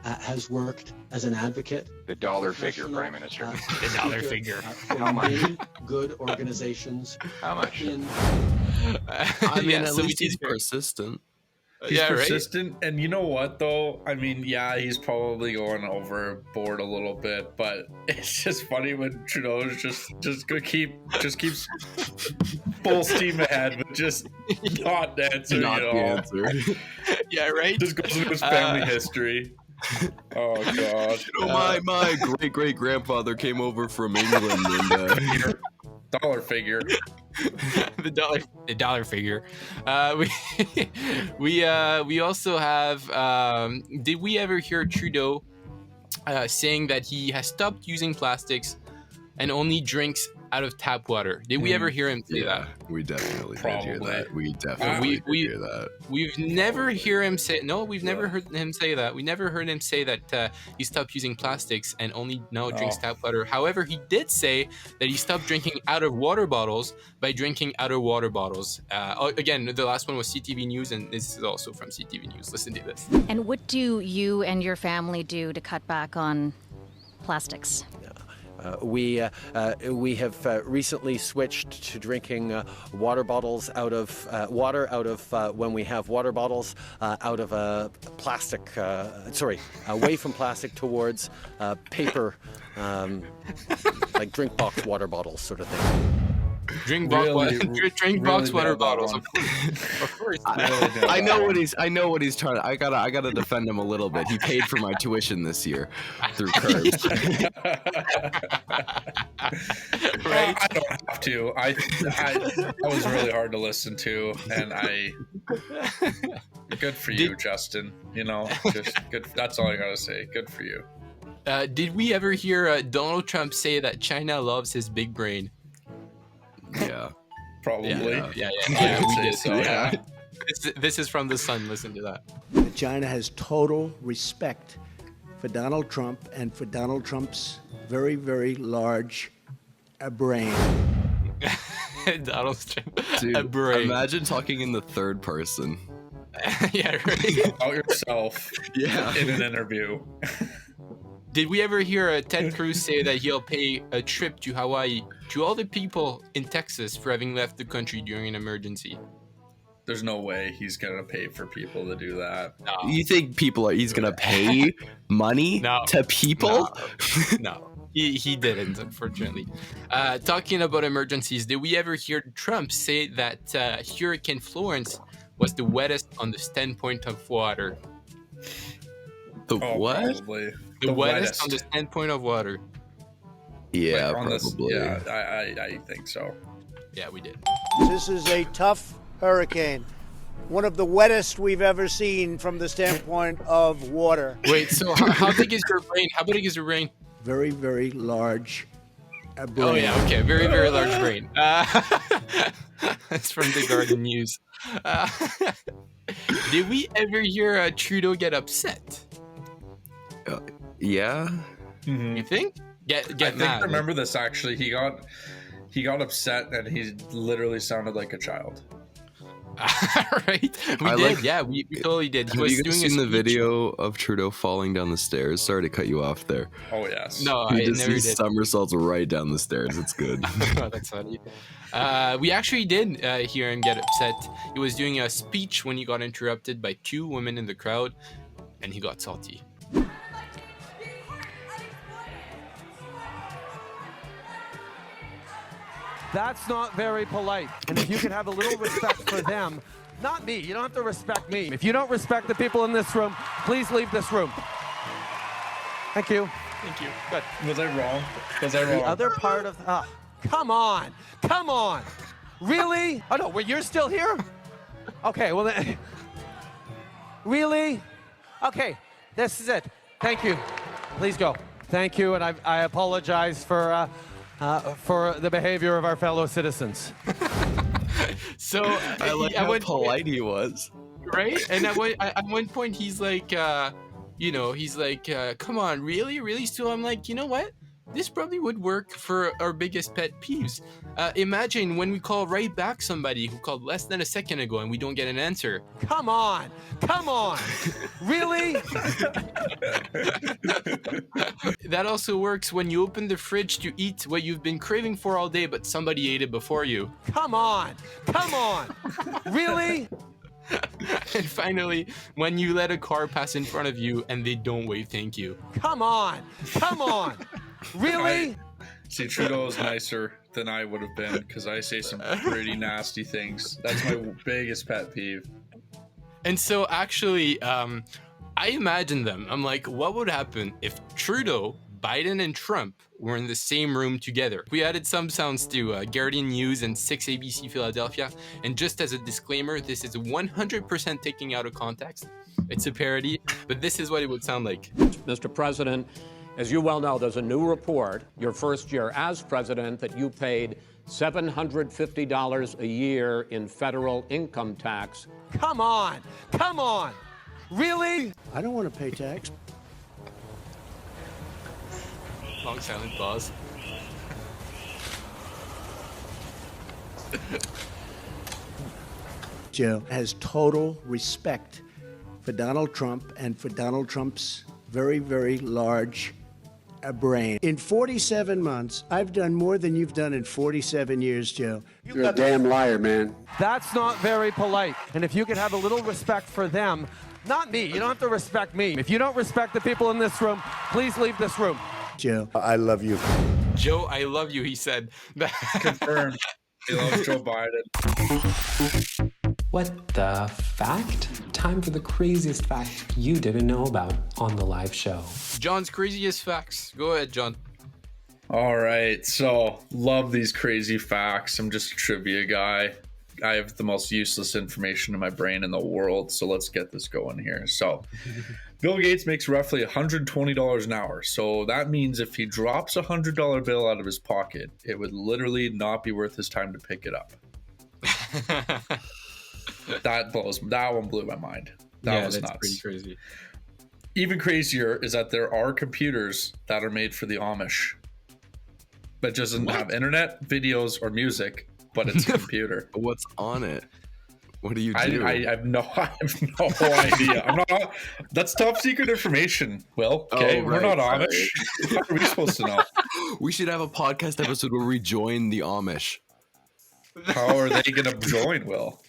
Speaker 8: has worked as an advocate.
Speaker 7: The dollar figure,
Speaker 8: professional,
Speaker 7: Prime Minister.
Speaker 2: The dollar figure.
Speaker 8: For
Speaker 7: How much?
Speaker 8: many good organizations.
Speaker 7: How much?
Speaker 8: In
Speaker 3: I mean,
Speaker 2: Yeah,
Speaker 3: at
Speaker 2: so we
Speaker 3: least he's
Speaker 2: did hear-
Speaker 3: persistent.
Speaker 4: He's
Speaker 2: Yeah, right?
Speaker 4: persistent, and you know what though? I mean, yeah, he's probably going overboard a little bit, but it's just funny when Trudeau's just gonna keeps full steam ahead, but just not answering
Speaker 3: Not
Speaker 4: at
Speaker 3: the
Speaker 4: all.
Speaker 3: answer.
Speaker 2: Yeah, right?
Speaker 4: Just goes into his family history. Oh god.
Speaker 3: My great grandfather came over from England and
Speaker 4: Dollar figure.
Speaker 2: the dollar figure. We also have. Did we ever hear Trudeau saying that he has stopped using plastics and only drinks out of tap water? Did we ever hear him say that?
Speaker 3: we definitely did hear
Speaker 4: Probably.
Speaker 3: that. We definitely
Speaker 2: We-
Speaker 3: did hear that.
Speaker 2: We've never hear him say no. We've never heard him say that. We never heard him say that he stopped using plastics and only now drinks tap water. However, he did say that he stopped drinking out of water bottles by drinking out of water bottles. Again, the last one was CTV News, and this is also from CTV News. Listen to this.
Speaker 9: And what do you and your family do to cut back on plastics?
Speaker 10: We have recently switched to drinking water bottles out of when we have water bottles out of a plastic. Away from plastic towards paper, like drink box water bottles, sort of thing.
Speaker 2: Drink
Speaker 4: Really-
Speaker 2: drink box
Speaker 4: really
Speaker 2: water
Speaker 4: nailed that
Speaker 2: bottles.
Speaker 4: one.
Speaker 2: Of course.
Speaker 3: I know what he's trying to. I gotta defend him a little bit. He paid for my tuition this year through curbs.
Speaker 2: Right?
Speaker 4: I don't have to. That was really hard to listen to, and good for you, Justin. You know, just good. That's all I gotta say. Good for you.
Speaker 2: Did we ever hear Donald Trump say that China loves his big brain?
Speaker 3: Yeah.
Speaker 4: Probably.
Speaker 2: Yeah,
Speaker 4: I would
Speaker 2: we
Speaker 4: say
Speaker 2: did.
Speaker 4: so. Yeah.
Speaker 2: This is from The Sun. Listen to that.
Speaker 11: China has total respect for Donald Trump and for Donald Trump's very, very large brain.
Speaker 2: Donald Trump,
Speaker 3: Dude,
Speaker 2: a brain.
Speaker 3: imagine talking in the third person.
Speaker 2: Yeah, right.
Speaker 4: About yourself
Speaker 3: Yeah.
Speaker 4: in an interview.
Speaker 2: Did we ever hear Ted Cruz say that he'll pay a trip to Hawaii to all the people in Texas for having left the country during an emergency?
Speaker 4: There's no way he's gonna pay for people to do that.
Speaker 2: No.
Speaker 3: You think he's gonna pay money
Speaker 2: No.
Speaker 3: to people?
Speaker 2: No. He didn't, unfortunately. Talking about emergencies, did we ever hear Trump say that Hurricane Florence was the wettest on the standpoint of water?
Speaker 3: The
Speaker 4: Oh,
Speaker 3: what?
Speaker 4: Probably.
Speaker 2: The wettest on the standpoint of water.
Speaker 3: Yeah,
Speaker 4: Like, on this-
Speaker 3: probably.
Speaker 4: I think so.
Speaker 2: Yeah, we did.
Speaker 11: This is a tough hurricane, one of the wettest we've ever seen from the standpoint of water.
Speaker 2: Wait, so how big is your brain? How big is your brain?
Speaker 11: Very, very large brain.
Speaker 2: Oh yeah, okay, very very large brain. That's from the Garden News. Did we ever hear Trudeau get upset?
Speaker 3: Yeah.
Speaker 2: You think? Get
Speaker 4: I think
Speaker 2: mad?
Speaker 4: I remember this actually. He got upset and he literally sounded like a child.
Speaker 2: Right? We
Speaker 3: I
Speaker 2: did.
Speaker 3: like-
Speaker 2: Yeah, we totally did. He
Speaker 3: Have
Speaker 2: was
Speaker 3: you guys
Speaker 2: doing
Speaker 3: seen
Speaker 2: a
Speaker 3: the
Speaker 2: speech.
Speaker 3: video of Trudeau falling down the stairs? Sorry to cut you off there.
Speaker 4: Oh yes.
Speaker 2: No,
Speaker 3: He
Speaker 2: I
Speaker 3: just
Speaker 2: never
Speaker 3: he
Speaker 2: did.
Speaker 3: somersaults right down the stairs. It's good.
Speaker 2: Oh, that's funny. We actually did hear him get upset. He was doing a speech when he got interrupted by two women in the crowd, and he got salty.
Speaker 12: That's not very polite. And if you could have a little respect for them, not me, you don't have to respect me. If you don't respect the people in this room, please leave this room. Thank you.
Speaker 2: Thank you. Good.
Speaker 4: Was I wrong? Was I wrong?
Speaker 12: The other part of, come on, really? Oh no, wait, you're still here? Okay, well then, really? Okay, this is it. Thank you. Please go. Thank you, and I apologize for the behavior of our fellow citizens.
Speaker 2: So
Speaker 3: I like how polite he was.
Speaker 2: Right? And at one point, he's like, come on, really? So I'm like, you know what? This probably would work for our biggest pet peeves. Imagine when we call right back somebody who called less than a second ago and we don't get an answer.
Speaker 12: Come on. Really?
Speaker 2: That also works when you open the fridge to eat what you've been craving for all day, but somebody ate it before you.
Speaker 12: Come on. Really?
Speaker 2: And finally, when you let a car pass in front of you and they don't wave thank you.
Speaker 12: Come on. Really?
Speaker 4: See, Trudeau's nicer than I would have been because I say some pretty nasty things. That's my biggest pet peeve.
Speaker 2: And so actually, I imagine them. I'm like, what would happen if Trudeau, Biden, and Trump were in the same room together? We added some sounds to Guardian News and 6 ABC Philadelphia. And just as a disclaimer, this is 100% taking out of context. It's a parody, but this is what it would sound like.
Speaker 13: Mr. President, as you well know, there's a new report, your first year as president, that you paid $750 a year in federal income tax.
Speaker 12: Come on. Really?
Speaker 11: I don't want to pay tax.
Speaker 2: Long silent pause.
Speaker 11: Joe has total respect for Donald Trump and for Donald Trump's very, very large brain. In 47 months, I've done more than you've done in 47 years, Joe.
Speaker 14: You're a damn liar, man.
Speaker 12: That's not very polite. And if you could have a little respect for them, not me. You don't have to respect me. If you don't respect the people in this room, please leave this room.
Speaker 11: Joe,
Speaker 14: I love you.
Speaker 2: Joe, I love you, he said.
Speaker 4: Confirmed. He loves Joe Biden.
Speaker 1: What the fact? Time for the craziest fact you didn't know about on the live show.
Speaker 2: John's craziest facts. Go ahead, John.
Speaker 4: All right, so love these crazy facts. I'm just a trivia guy. I have the most useless information in my brain in the world, so let's get this going here. So Bill Gates makes roughly $120 an hour. So that means if he drops a $100 bill out of his pocket, it would literally not be worth his time to pick it up. That one blew my mind. That was
Speaker 2: that's
Speaker 4: nuts.
Speaker 2: Pretty crazy.
Speaker 4: Even crazier is that there are computers that are made for the Amish that just doesn't have internet, videos, or music, but it's a computer.
Speaker 3: What's on it? What do you do?
Speaker 4: I have no idea. I'm not. That's top secret information. Will, okay,
Speaker 3: Oh,
Speaker 4: we're
Speaker 3: right,
Speaker 4: not Amish. How are we supposed to know?
Speaker 3: We should have a podcast episode where we join the Amish.
Speaker 4: How are they gonna join? Will?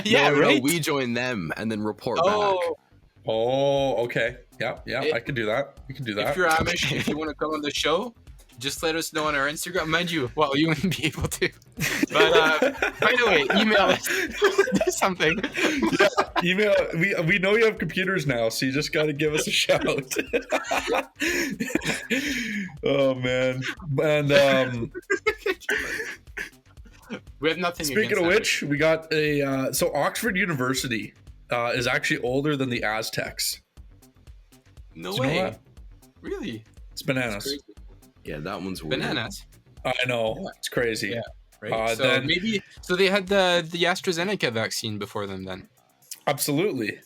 Speaker 2: Yeah,
Speaker 3: no,
Speaker 2: right.
Speaker 3: we join them and then report back.
Speaker 4: Oh, okay. Yeah, I can do that. We can do that.
Speaker 2: If you're Amish, if you want to come on the show, just let us know on our Instagram. Mind you, well, you wouldn't be able to. But by the way, email us. Do something.
Speaker 4: Yeah, email. We know you have computers now, so you just got to give us a shout. Oh man, and
Speaker 2: we have nothing.
Speaker 4: Speaking of which, we got a so Oxford University is actually older than the Aztecs.
Speaker 2: No
Speaker 4: Do you know
Speaker 2: way.
Speaker 4: that?
Speaker 2: Really?
Speaker 4: It's bananas.
Speaker 3: Yeah, that one's weird.
Speaker 2: Bananas.
Speaker 4: I know. It's crazy.
Speaker 2: Yeah. Right. So
Speaker 4: then,
Speaker 2: maybe they had the AstraZeneca vaccine before them then.
Speaker 4: Absolutely.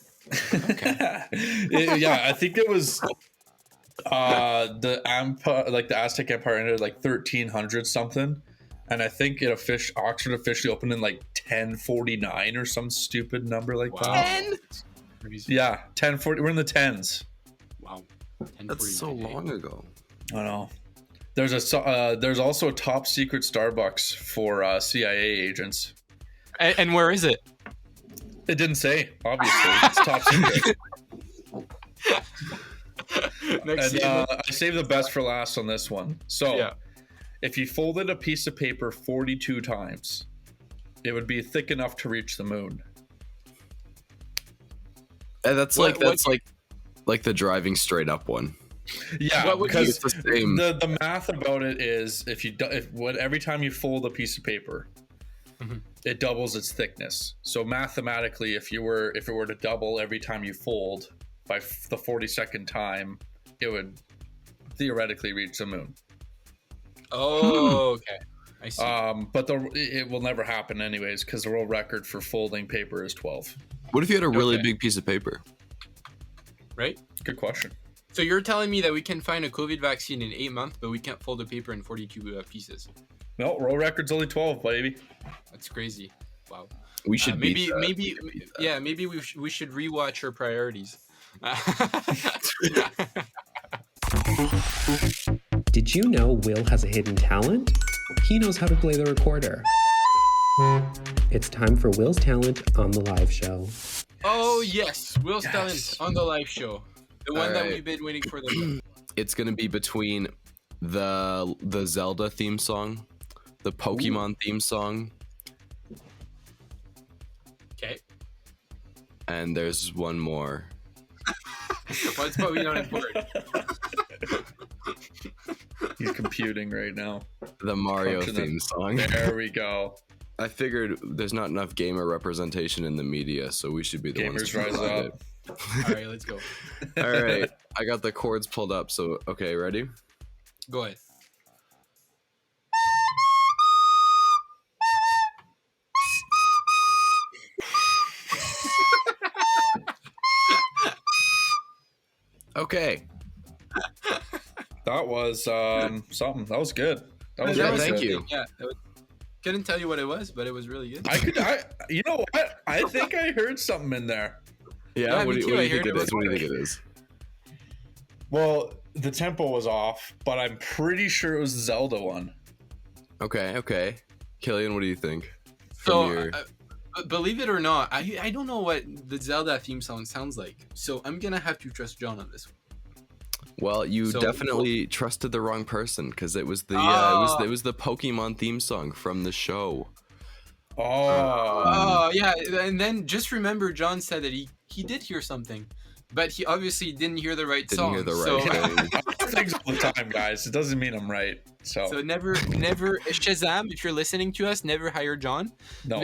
Speaker 2: Okay.
Speaker 4: Yeah, I think it was the Aztec Empire ended like 1300 something, and I think Oxford officially opened in like 1049 or some stupid number like that.
Speaker 2: 10?
Speaker 4: Yeah, 1040. We're in the tens.
Speaker 2: Wow.
Speaker 3: That's so long ago.
Speaker 4: I know. There's also a top secret Starbucks for CIA agents.
Speaker 2: And where is it?
Speaker 4: It didn't say. Obviously, it's top secret. I saved the best for last on this one. So, if you folded a piece of paper 42 times, it would be thick enough to reach the moon.
Speaker 3: And that's like the driving straight up one.
Speaker 4: Yeah, because
Speaker 3: the same.
Speaker 4: The math about it is every time you fold a piece of paper, it doubles its thickness. So mathematically, if it were to double every time you fold by the 42nd time, it would theoretically reach the moon.
Speaker 2: Oh, okay. I see.
Speaker 4: But it will never happen anyways because the world record for folding paper is 12.
Speaker 3: What if you had a really big piece of paper?
Speaker 2: Right?
Speaker 4: Good question.
Speaker 2: So you're telling me that we can find a COVID vaccine in 8 months, but we can't fold the paper in 42 pieces?
Speaker 4: No, world record's only 12, baby.
Speaker 2: That's crazy. Wow.
Speaker 3: We should
Speaker 2: maybe we should rewatch our priorities.
Speaker 1: Did you know Will has a hidden talent? He knows how to play the recorder. It's time for Will's talent on the live show.
Speaker 2: Oh yes, Will's talent on the live show. The one that we've been waiting for.
Speaker 3: It's gonna be between the Zelda theme song, the Pokemon theme song.
Speaker 2: Okay.
Speaker 3: And there's one more.
Speaker 2: What's Pokemon important?
Speaker 4: He's computing right now.
Speaker 3: The Mario theme song.
Speaker 4: There we go.
Speaker 3: I figured there's not enough gamer representation in the media, so we should be the ones to
Speaker 4: Gamers rise
Speaker 3: provide
Speaker 4: up.
Speaker 3: it.
Speaker 2: All right, let's go.
Speaker 3: All right, I got the chords pulled up, so okay, ready?
Speaker 2: Go ahead.
Speaker 3: Okay.
Speaker 4: That was something. That was good. That was really
Speaker 3: thank
Speaker 4: good.
Speaker 3: you.
Speaker 2: Yeah. Couldn't tell you what it was, but it was really good.
Speaker 4: You know what? I think I heard something in there.
Speaker 3: Yeah, what do you think it is? What do you think it is?
Speaker 4: Well, the tempo was off, but I'm pretty sure it was the Zelda one.
Speaker 3: Okay. Killian, what do you think?
Speaker 2: So, believe it or not, I don't know what the Zelda theme song sounds like. So I'm gonna have to trust John on this one.
Speaker 3: Well, you definitely trusted the wrong person because it was the it was the Pokemon theme song from the show.
Speaker 2: Oh yeah, and then just remember, John said that he did hear something, but he obviously didn't hear the right song.
Speaker 3: Didn't hear the right thing.
Speaker 4: I do things all the time, guys. It doesn't mean I'm right. So
Speaker 2: never Shazam, if you're listening to us, never hire John.
Speaker 4: No,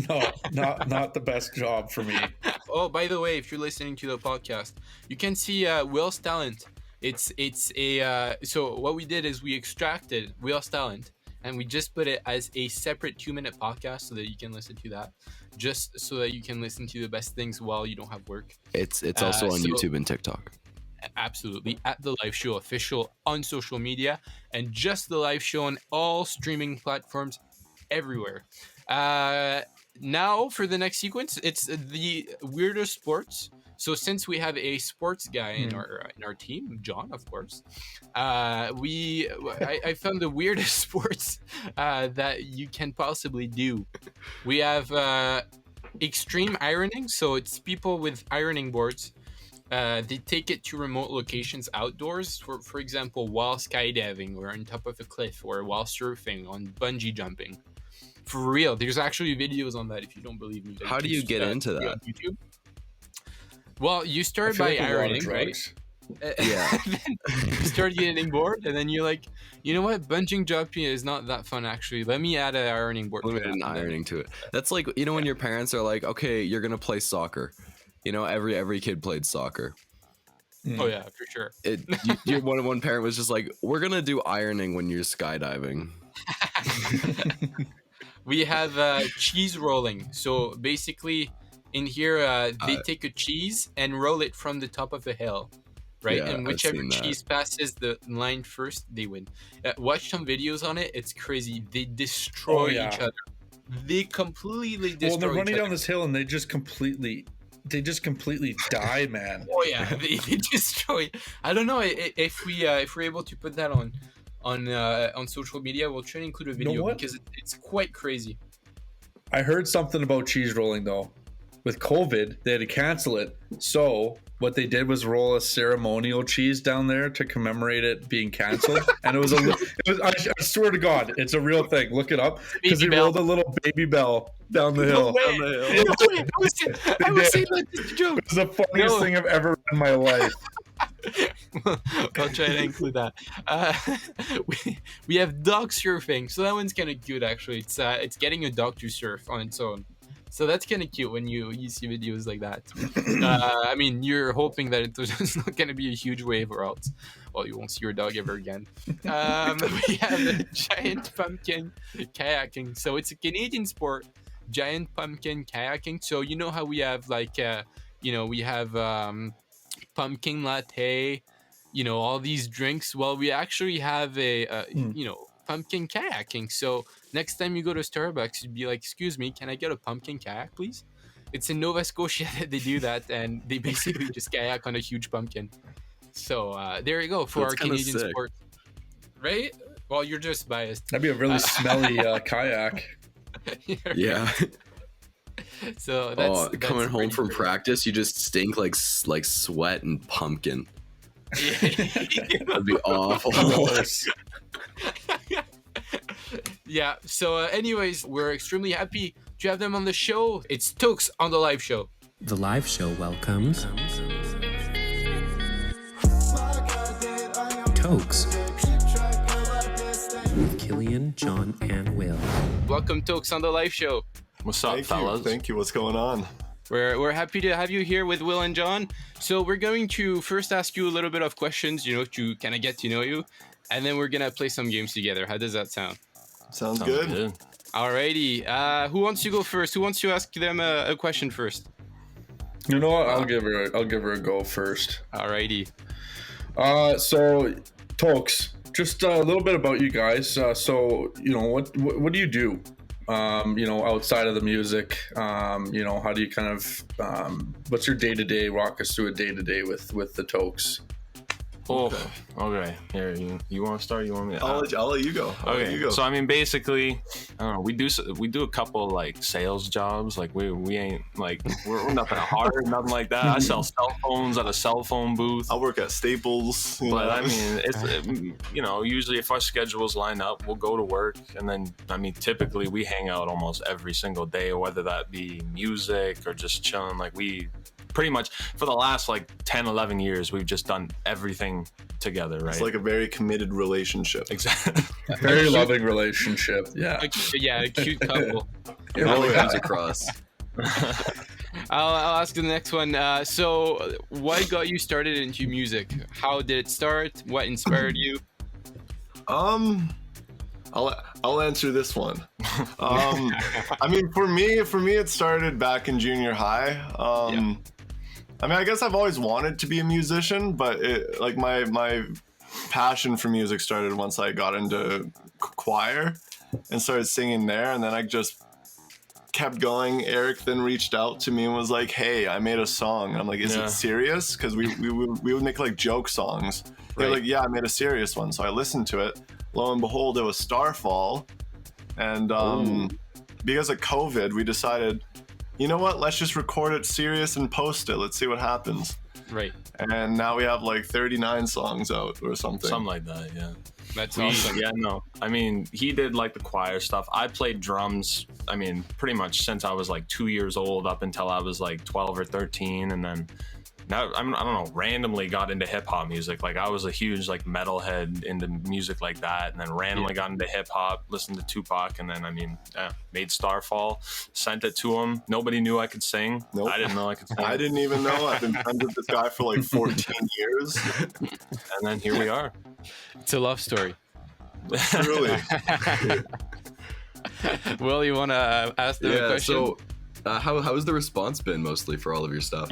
Speaker 4: no, not the best job for me.
Speaker 2: Oh, by the way, if you're listening to the podcast, you can see Will's talent. It's a so what we did is we extracted Will's talent and we just put it as a separate 2-minute podcast so that you can listen to that, just so that you can listen to the best things while you don't have work.
Speaker 3: It's also on YouTube and TikTok.
Speaker 2: Absolutely, at the live show official on social media, and just the live show on all streaming platforms everywhere. Now for the next sequence, it's the weirdest sports. So since we have a sports guy in our team, John, of course, I found the weirdest sports that you can possibly do. We have extreme ironing, so it's people with ironing boards. They take it to remote locations outdoors, for example, while skydiving or on top of a cliff, or while surfing, on bungee jumping. For real, there's actually videos on that if you don't believe me.
Speaker 3: How do you get into that?
Speaker 2: On YouTube. Well, you start by ironing, right?
Speaker 3: Yeah.
Speaker 2: Then you start getting bored, and then you're like, you know what? Bungee jumping is not that fun, actually. Let me add an ironing board.
Speaker 3: Let me add an ironing to it. That's like, you know, when your parents are like, okay, you're going to play soccer. You know, every kid played soccer.
Speaker 2: Oh, yeah, for sure.
Speaker 3: One parent was just like, we're going to do ironing when you're skydiving.
Speaker 2: We have cheese rolling. So basically, in here, they take a cheese and roll it from the top of a hill, right?
Speaker 3: Yeah,
Speaker 2: and whichever cheese passes the line first, they win. Watch some videos on it. It's crazy. They destroy each other. They completely destroy.
Speaker 4: Well, they're running down this hill and they just completely die, man.
Speaker 2: Oh yeah, they destroy. I don't know if we're able to put that on social media. We'll try to include a video because it's quite crazy.
Speaker 4: I heard something about cheese rolling though. With COVID, they had to cancel it. So what they did was roll a ceremonial cheese down there to commemorate it being canceled. And I swear to God, it's a real thing. Look it up. Because they rolled a little baby bell down the hill.
Speaker 2: I was saying that as a joke.
Speaker 4: It's the funniest thing I've ever read in my life.
Speaker 2: I'll try to include that. We have dog surfing, so that one's kind of cute actually. It's getting a dog to surf on its own. So that's kind of cute when you see videos like that. I mean, you're hoping that it's not going to be a huge wave, or else, well, you won't see your dog ever again. We have the giant pumpkin kayaking. So it's a Canadian sport, giant pumpkin kayaking. So you know how we have like, we have pumpkin latte, all these drinks. Well, we actually have pumpkin kayaking. So next time you go to Starbucks, you'd be like, excuse me, can I get a pumpkin kayak, please? It's in Nova Scotia that they do that, and they basically just kayak on a huge pumpkin. So there you go for our Canadian sport. Right? Well, you're just biased.
Speaker 4: That'd be a really smelly kayak.
Speaker 3: Yeah.
Speaker 2: So that's
Speaker 3: coming home from practice, you just stink like sweat and pumpkin. That'd be awful.
Speaker 2: Yeah, so anyways, we're extremely happy to have them on the show. It's Tokes on the live show.
Speaker 1: The live show welcomes Tokes with Killian, John, and Will.
Speaker 2: Welcome, Tokes, on the live show.
Speaker 15: What's up, fellas? Thank you. What's going on?
Speaker 2: We're happy to have you here with Will and John. So we're going to first ask you a little bit of questions, to kind of get to know you. And then we're going to play some games together. How does that sound?
Speaker 15: Sounds good.
Speaker 2: Alrighty. Who wants to go first? Who wants to ask them a question first?
Speaker 4: You know what? I'll give her a go first.
Speaker 2: Alrighty.
Speaker 4: So, Tokes, just a little bit about you guys. So, what do you do? Outside of the music, how do you kind of, what's your day-to-day? Walk us through a day-to-day with the Tokes.
Speaker 15: Oh, okay. Here, you want to start? You want me to? I'll let you go.
Speaker 16: Okay.
Speaker 15: You go.
Speaker 16: So I mean, basically, I don't know. We do a couple like sales jobs. Like we ain't like we're nothing hard, nothing like that. I sell cell phones at a cell phone booth.
Speaker 15: I work at Staples.
Speaker 16: But I mean, it's usually if our schedules line up, we'll go to work, and then I mean, typically we hang out almost every single day, whether that be music or just chilling. Like we. Pretty much for the last like 10, 11 years, we've just done everything together, right?
Speaker 15: It's like a very committed relationship.
Speaker 16: Exactly.
Speaker 4: Very loving relationship. Yeah.
Speaker 2: A cute couple.
Speaker 3: It really comes across.
Speaker 2: I'll ask the next one. So what got you started into music? How did it start? What inspired you?
Speaker 15: I'll answer this one. I mean, for me, it started back in junior high. I mean, I guess I've always wanted to be a musician, but my passion for music started once I got into choir and started singing there, and then I just kept going. Eric then reached out to me and was like, "Hey, I made a song." And I'm like, "Is it serious?" Because we would make like joke songs. They're like, "Yeah, I made a serious one." So I listened to it. Lo and behold, it was Starfall, and because of COVID, we decided, you know what? Let's just record it serious and post it. Let's see what happens.
Speaker 2: Right.
Speaker 15: And now we have like 39 songs out or something.
Speaker 16: Something like that, yeah.
Speaker 2: That's awesome.
Speaker 16: Yeah, no. I mean, he did like the choir stuff. I played drums, I mean, pretty much since I was like 2 years old up until I was like 12 or 13. And then now, I don't know, randomly got into hip hop music. Like I was a huge like metalhead into music like that, and then randomly got into hip hop, listened to Tupac, and then made Starfall, sent it to him. Nobody knew I could sing.
Speaker 15: Nope.
Speaker 16: I didn't know I could sing.
Speaker 15: I didn't even know. I've been friends with this guy for like 14 years,
Speaker 16: and then here we are.
Speaker 2: It's a love story.
Speaker 15: Truly.
Speaker 2: Will, you want to ask them a question?
Speaker 3: So how has the response been mostly for all of your stuff?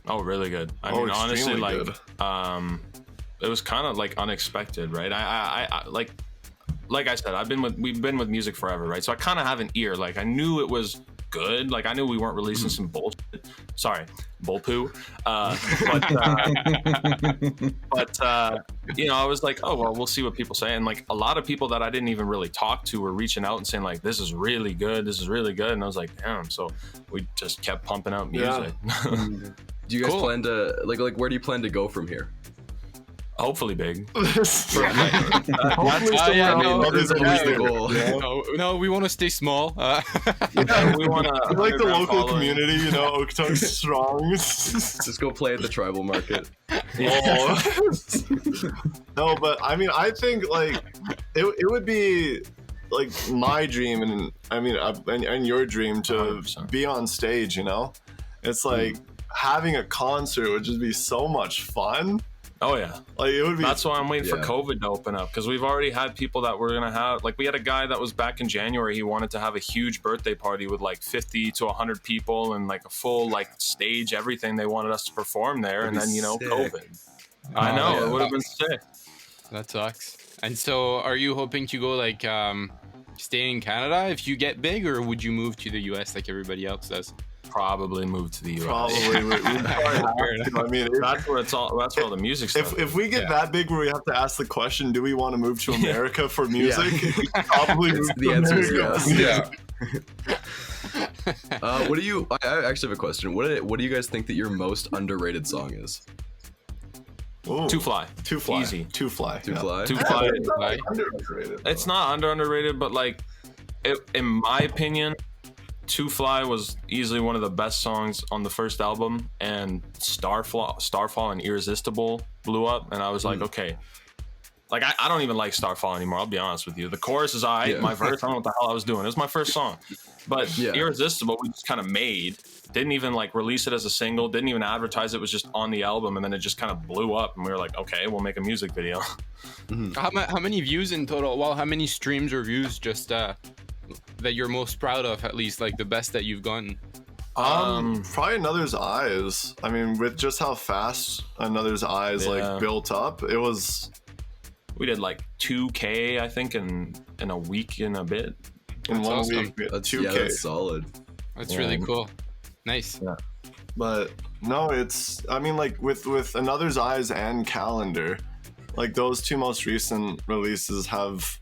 Speaker 16: Oh, really good. I mean, honestly, like, it was kind of like unexpected, right? I like I said, we've been with music forever, right? So I kind of have an ear. Like I knew it was good. Like I knew we weren't releasing some bullshit. Sorry, bullpoo. But I was like, oh well, we'll see what people say. And like a lot of people that I didn't even really talk to were reaching out and saying like, this is really good. This is really good. And I was like, damn. So we just kept pumping out music.
Speaker 3: Yeah. Do you guys plan to like where do you plan to go from here?
Speaker 16: Hopefully big.
Speaker 15: Hopefully
Speaker 2: No, we want to stay small.
Speaker 16: We want to.
Speaker 15: We like the local community, Okotoks strong.
Speaker 3: Just go play at the tribal market.
Speaker 15: No, but I mean, I think like it would be like my dream, and I mean, and your dream to
Speaker 16: 100%.
Speaker 15: be on stage. You know, it's like having a concert would just be so much fun.
Speaker 16: Oh yeah,
Speaker 15: like it would be.
Speaker 16: That's why I'm waiting for
Speaker 3: Yeah.
Speaker 16: COVID to open up, because we've already had people that were gonna have, like, we had a guy that was back in January. He wanted to have a huge birthday party with like 50 to 100 people and like a full like stage, everything. They wanted us to perform there,
Speaker 3: That'd
Speaker 16: and
Speaker 3: be
Speaker 16: then, you know,
Speaker 3: sick.
Speaker 16: COVID. I
Speaker 2: Oh,
Speaker 16: know,
Speaker 2: yeah.
Speaker 16: it would have been sick.
Speaker 2: That sucks. And so, are you hoping to go like stay in Canada if you get big, or would you move to the US like everybody else does?
Speaker 16: Probably move to the US.
Speaker 15: Probably. we probably have to. I mean,
Speaker 16: That's where it's all. That's where all the music stuff.
Speaker 15: if we get that big where we have to ask the question, do we want to move to America for music? We probably move
Speaker 3: The
Speaker 15: to
Speaker 3: answer is
Speaker 15: America.
Speaker 3: Yeah. What do you? I actually have a question. What do you guys think that your most underrated song is?
Speaker 15: Ooh.
Speaker 16: Too Fly.
Speaker 15: Too Fly.
Speaker 16: Easy.
Speaker 15: Too Fly.
Speaker 3: Too
Speaker 15: yeah.
Speaker 3: Fly.
Speaker 16: Too Fly.
Speaker 15: Underrated.
Speaker 16: It's not underrated, but like, in my opinion, Too Fly was easily one of the best songs on the first album, and Starfall and Irresistible blew up, and I was like, okay. Like, I don't even like Starfall anymore, I'll be honest with you. The chorus is alright,
Speaker 3: Yeah.
Speaker 16: my verse, I don't know what the hell I was doing. It was my first song. But
Speaker 3: Yeah.
Speaker 16: Irresistible, we just kind of made. Didn't even like release it as a single, didn't even advertise it, was just on the album, and then it just kind of blew up, and we were like, okay, we'll make a music video.
Speaker 2: How many views in total? Well, how many streams or views just that you're most proud of, at least, like the best that you've gotten?
Speaker 15: Probably Another's Eyes. I mean, with just how fast Another's Eyes
Speaker 16: Yeah.
Speaker 15: like built up, it was.
Speaker 16: We did like 2K, I think, in a week and a bit.
Speaker 15: In
Speaker 2: That's
Speaker 15: one
Speaker 2: awesome.
Speaker 15: week, we had
Speaker 3: That's
Speaker 15: 2K.
Speaker 3: yeah, that's solid.
Speaker 2: That's
Speaker 16: Yeah.
Speaker 2: really cool. Nice.
Speaker 15: Yeah. But no, it's. I mean, like with Another's Eyes and Calendar, like those two most recent releases have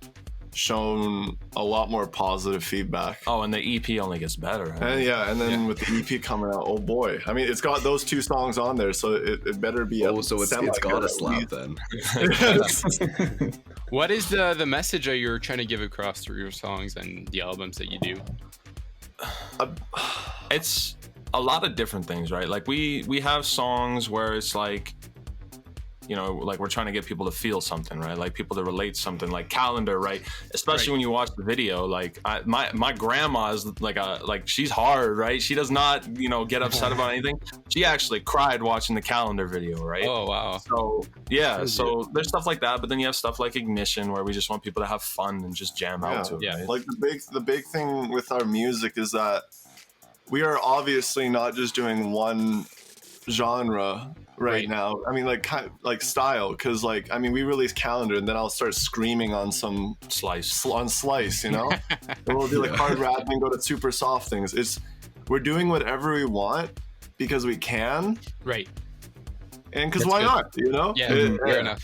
Speaker 15: shown a lot more positive feedback.
Speaker 16: Oh, and the EP only gets better.
Speaker 15: And yeah, and then with the EP coming out, oh boy! I mean, it's got those two songs on there, so it better be.
Speaker 3: Oh, so it's got a slap then.
Speaker 2: What is the message that you're trying to give across through your songs and the albums that you do?
Speaker 16: It's a lot of different things, right? Like we have songs where it's like, you know, like we're trying to get people to feel something, right? Like people to relate something, like Calendar, right? Especially when you watch the video, like my grandma is like she's hard, right? She does not, you know, get upset about anything. She actually cried watching the Calendar video, right?
Speaker 2: Oh wow.
Speaker 16: So yeah, so there's stuff like that, but then you have stuff like Ignition, where we just want people to have fun and just jam out to it.
Speaker 2: Yeah.
Speaker 16: Right?
Speaker 15: Like the big thing with our music is that we are obviously not just doing one genre right now. I mean, like style, because like I mean, we release Calendar, and then I'll start screaming on some
Speaker 16: Slice,
Speaker 15: you know. And we'll do like hard rap and go to super soft things. We're doing whatever we want because we can,
Speaker 2: Right.
Speaker 15: and because
Speaker 2: That's
Speaker 15: why
Speaker 2: good.
Speaker 15: not? You know.
Speaker 2: Yeah, fair enough.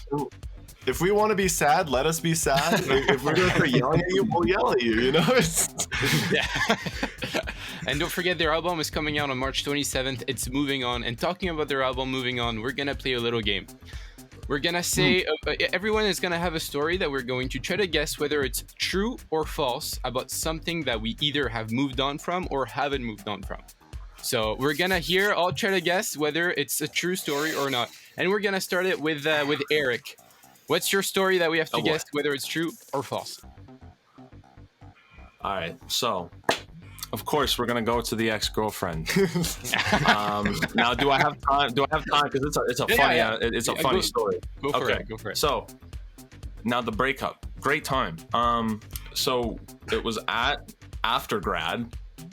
Speaker 15: If we want to be sad, let us be sad. If we're going to start yelling at you, we'll yell at you. You know.
Speaker 2: Yeah. And don't forget, their album is coming out on March 27th. It's Moving On. And talking about their album Moving On, we're gonna play a little game. We're gonna say everyone is gonna have a story that we're going to try to guess whether it's true or false about something that we either have moved on from or haven't moved on from. So we're gonna all try to guess whether it's a true story or not. And we're gonna start it with Eric. What's your story that we have to guess whether it's true or false?
Speaker 16: All right, so of course we're gonna go to the ex-girlfriend. Now, do I have time? Because it's a funny story.
Speaker 2: Go for it. Go for it.
Speaker 16: So now the breakup, great time. So it was after grad.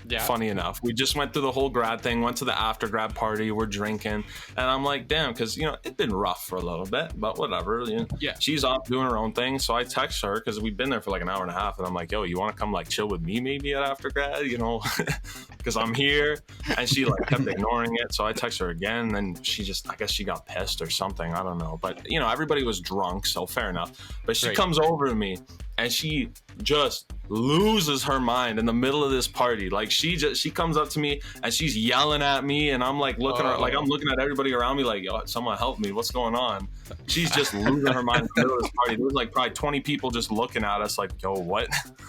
Speaker 2: Yeah.
Speaker 16: Funny enough, we just went through the whole grad thing, went to the after grad party, we're drinking, and I'm like, damn, because, you know, it'd been rough for a little bit, but whatever. You know?
Speaker 2: Yeah.
Speaker 16: She's off doing her own thing, so I text her, because we've been there for like an hour and a half, and I'm like, yo, you want to come like chill with me maybe at after grad, you know, because I'm here. And she like kept ignoring it, so I text her again, and she just, I guess she got pissed or something, I don't know, but you know, everybody was drunk, so fair enough. But she comes over to me, and she just loses her mind in the middle of this party. Like she comes up to me and she's yelling at me, and I'm like looking at, like I'm looking at everybody around me like, yo, someone help me, what's going on? She's just losing her mind in the middle of this party. There was like probably 20 people just looking at us like, yo, what?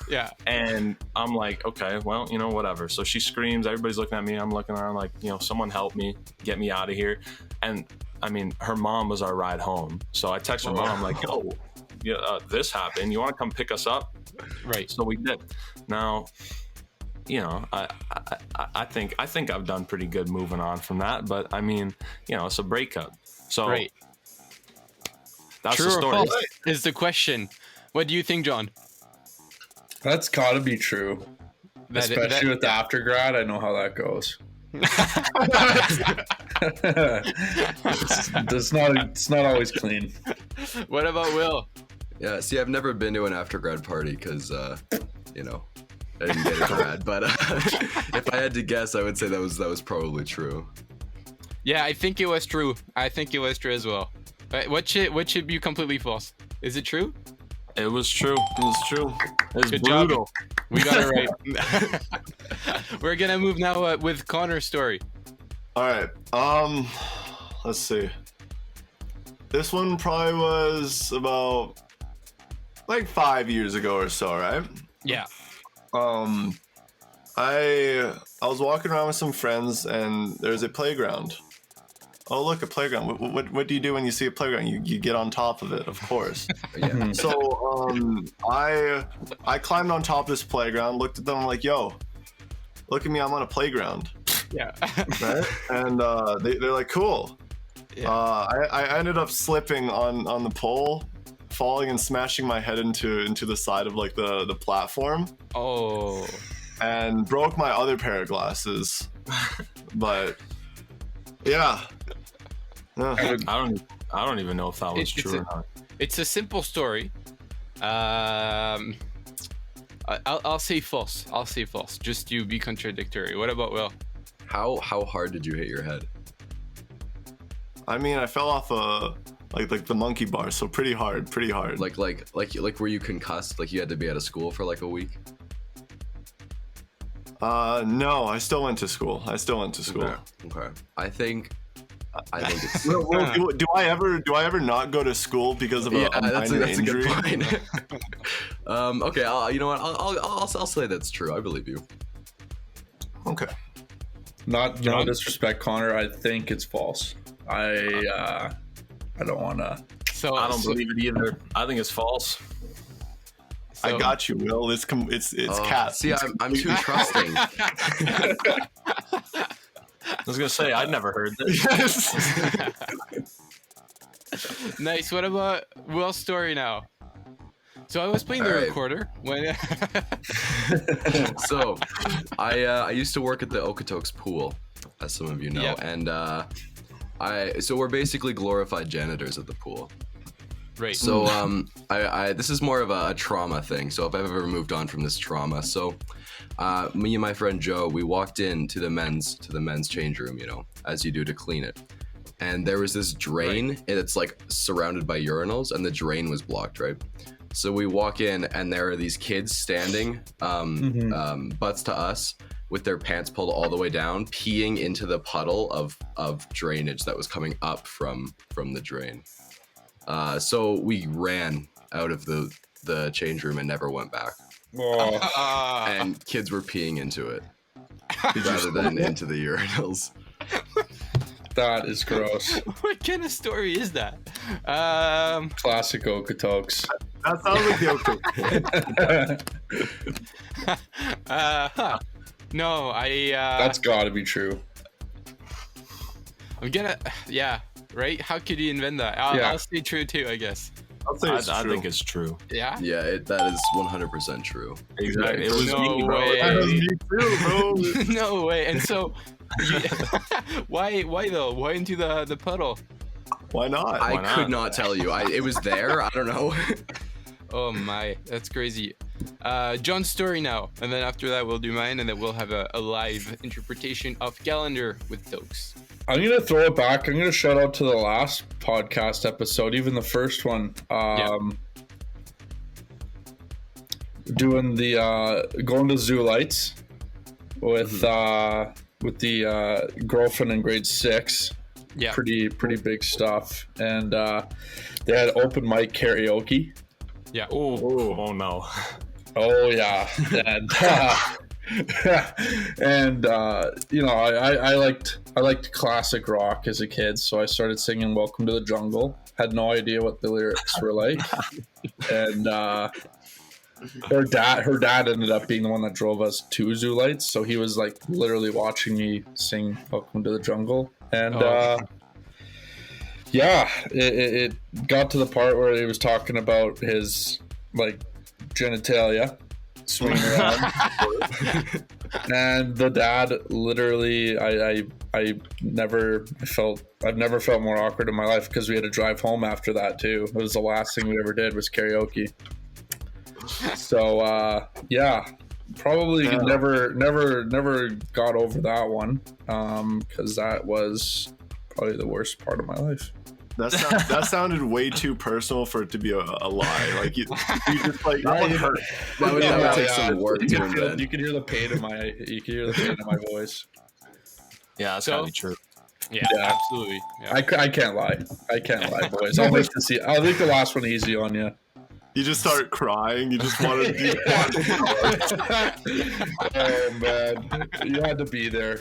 Speaker 2: Yeah.
Speaker 16: And I'm like, okay, well, you know, whatever. So she screams, everybody's looking at me, I'm looking around like, you know, someone help me, get me out of here. And I mean, her mom was our ride home, so I text her mom like, yo, this happened. You want to come pick us up?
Speaker 2: Right.
Speaker 16: So we did. Now, you know, I think I've done pretty good moving on from that. But I mean, you know, it's a breakup. So
Speaker 2: Right.
Speaker 16: that's
Speaker 2: True
Speaker 16: the
Speaker 2: or
Speaker 16: story.
Speaker 2: false is the question. What do you think, John?
Speaker 4: That's got to be true. Especially with the aftergrad, I know how that goes. It's not always clean.
Speaker 2: What about Will?
Speaker 3: Yeah, see, I've never been to an after-grad party because, you know, I didn't get a grad. But if I had to guess, I would say that was probably true.
Speaker 2: Yeah, I think it was true. I think it was true as well. What should be completely false? Is it true?
Speaker 16: It was true. It was true. It's
Speaker 2: Good
Speaker 16: brutal.
Speaker 2: job. We got it right. We're gonna move now with Connor's story.
Speaker 15: All right. Let's see. This one probably was about like 5 years ago or so, right?
Speaker 2: Yeah.
Speaker 15: I was walking around with some friends and there's a playground. Oh, look, a playground. What do you do when you see a playground? You get on top of it, of course.
Speaker 3: Yeah.
Speaker 15: So I climbed on top of this playground, looked at them, like, yo, look at me, I'm on a playground.
Speaker 2: Yeah.
Speaker 15: Right? And they're like, cool.
Speaker 2: Yeah.
Speaker 15: I ended up slipping on the pole, falling and smashing my head into the side of like the platform.
Speaker 2: Oh.
Speaker 15: And broke my other pair of glasses. But yeah.
Speaker 16: I don't even know if that was true or not.
Speaker 2: It's a simple story. I'll say false. I'll say false, just to be contradictory. What about Will?
Speaker 3: How hard did you hit your head?
Speaker 15: I mean, I fell off like the monkey bar, so pretty hard.
Speaker 3: Like were you concussed? Like you had to be out of school for like a week?
Speaker 15: No, I still went to school.
Speaker 3: Okay. I think it's.
Speaker 15: do I ever not go to school because of a minor injury?
Speaker 3: A good point. Okay, you know what? I'll say that's true. I believe you.
Speaker 15: Okay.
Speaker 4: Not disrespect, Connor. I think it's false. I don't want to.
Speaker 2: So
Speaker 16: I don't believe it either. I think it's false.
Speaker 15: I got you, Will. It's cat.
Speaker 3: See, I'm too trusting.
Speaker 16: I was gonna say I'd never heard this.
Speaker 2: Nice. What about Will's story now? So I was playing the recorder when.
Speaker 3: So, I used to work at the Tokes pool, as some of you know, and so we're basically glorified janitors at the pool.
Speaker 2: Right.
Speaker 3: So this is more of a trauma thing. So if I've ever moved on from this trauma, so me and my friend Joe, we walked into the men's change room, you know, as you do to clean it. And there was this drain, and it's like surrounded by urinals, and the drain was blocked, right? So we walk in, and there are these kids standing, butts to us, with their pants pulled all the way down, peeing into the puddle of drainage that was coming up from the drain. So we ran out of the change room and never went back. And kids were peeing into it rather than into the urinals.
Speaker 4: That is gross.
Speaker 2: What kind of story is that?
Speaker 4: Classic Okotoks.
Speaker 15: That sounds like the
Speaker 2: No,
Speaker 4: That's got to be true.
Speaker 2: I'm gonna. Yeah. Right? How could you invent that? I'll say true too, I guess.
Speaker 16: I think it's true.
Speaker 2: Yeah?
Speaker 3: Yeah, that is 100% true.
Speaker 16: Exactly. It was
Speaker 2: No
Speaker 16: me, bro.
Speaker 2: way.
Speaker 16: That was me too, bro.
Speaker 2: No way. And so, why though? Why into the puddle?
Speaker 15: Why not?
Speaker 3: I could not tell you. It was there. I don't know.
Speaker 2: Oh my, that's crazy. John's story now, and then after that we'll do mine, and then we'll have a live interpretation of calendar with Tokes.
Speaker 4: I'm going to throw it back. I'm going to shout out to the last podcast episode, even the first one. Doing the going to Zoo Lights with the girlfriend in grade 6.
Speaker 2: Yeah.
Speaker 4: Pretty big stuff. And they had open mic karaoke.
Speaker 2: Yeah.
Speaker 16: Oh no.
Speaker 4: Oh yeah. And And I liked classic rock as a kid, so I started singing "Welcome to the Jungle." Had no idea what the lyrics were like, and her dad ended up being the one that drove us to Zoo Lights, so he was like literally watching me sing "Welcome to the Jungle," and it got to the part where he was talking about his like genitalia swinging around. And the dad literally, I've never felt more awkward in my life, because we had to drive home after that too. It was the last thing we ever did was karaoke. So probably never got over that one, because that was probably the worst part of my life.
Speaker 15: That sounded way too personal for it to be a lie. Like you just like that would hurt.
Speaker 3: That would take some work to invent.
Speaker 4: You can hear the pain in my voice.
Speaker 16: Yeah, that's gotta be true.
Speaker 2: Yeah, absolutely. Yeah.
Speaker 4: I can't lie. Boys. I'll make the last one easy on you.
Speaker 15: You just start crying. You just want to do.
Speaker 4: Oh man, you had to be there.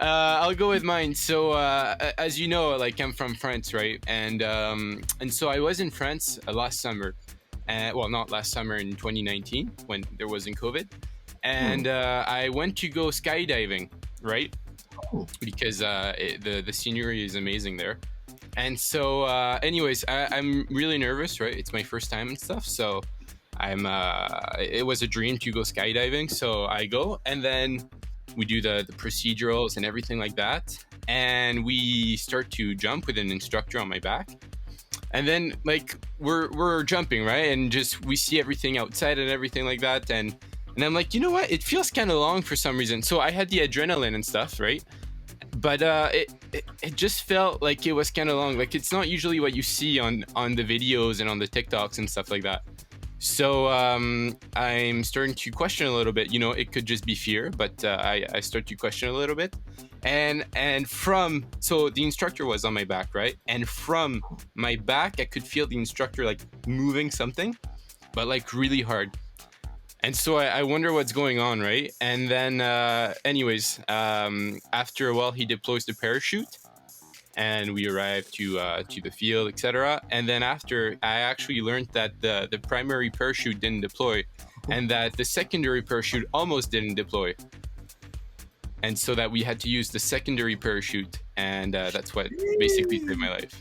Speaker 2: I'll go with mine. So, as you know, like I'm from France, right? And so I was in France last summer. Well, not last summer, in 2019 when there wasn't COVID. And I went to go skydiving, right? Because the scenery is amazing there. And so, anyways, I'm really nervous, right? It's my first time and stuff. So it was a dream to go skydiving. So I go, and then we do the procedurals and everything like that. And we start to jump with an instructor on my back. And then like we're jumping, right? And just we see everything outside and everything like that. And I'm like, you know what? It feels kind of long for some reason. So I had the adrenaline and stuff, right? But it just felt like it was kind of long. Like it's not usually what you see on the videos and on the TikToks and stuff like that. So I'm starting to question a little bit. You know, it could just be fear, but I start to question a little bit. And so the instructor was on my back, right? And from my back, I could feel the instructor like moving something, but like really hard. And so I wonder what's going on, right? And then, after a while, he deploys the parachute, and we arrive to the field, etc. And then after, I actually learned that the primary parachute didn't deploy, and that the secondary parachute almost didn't deploy, and so that we had to use the secondary parachute, and that's what basically saved my life.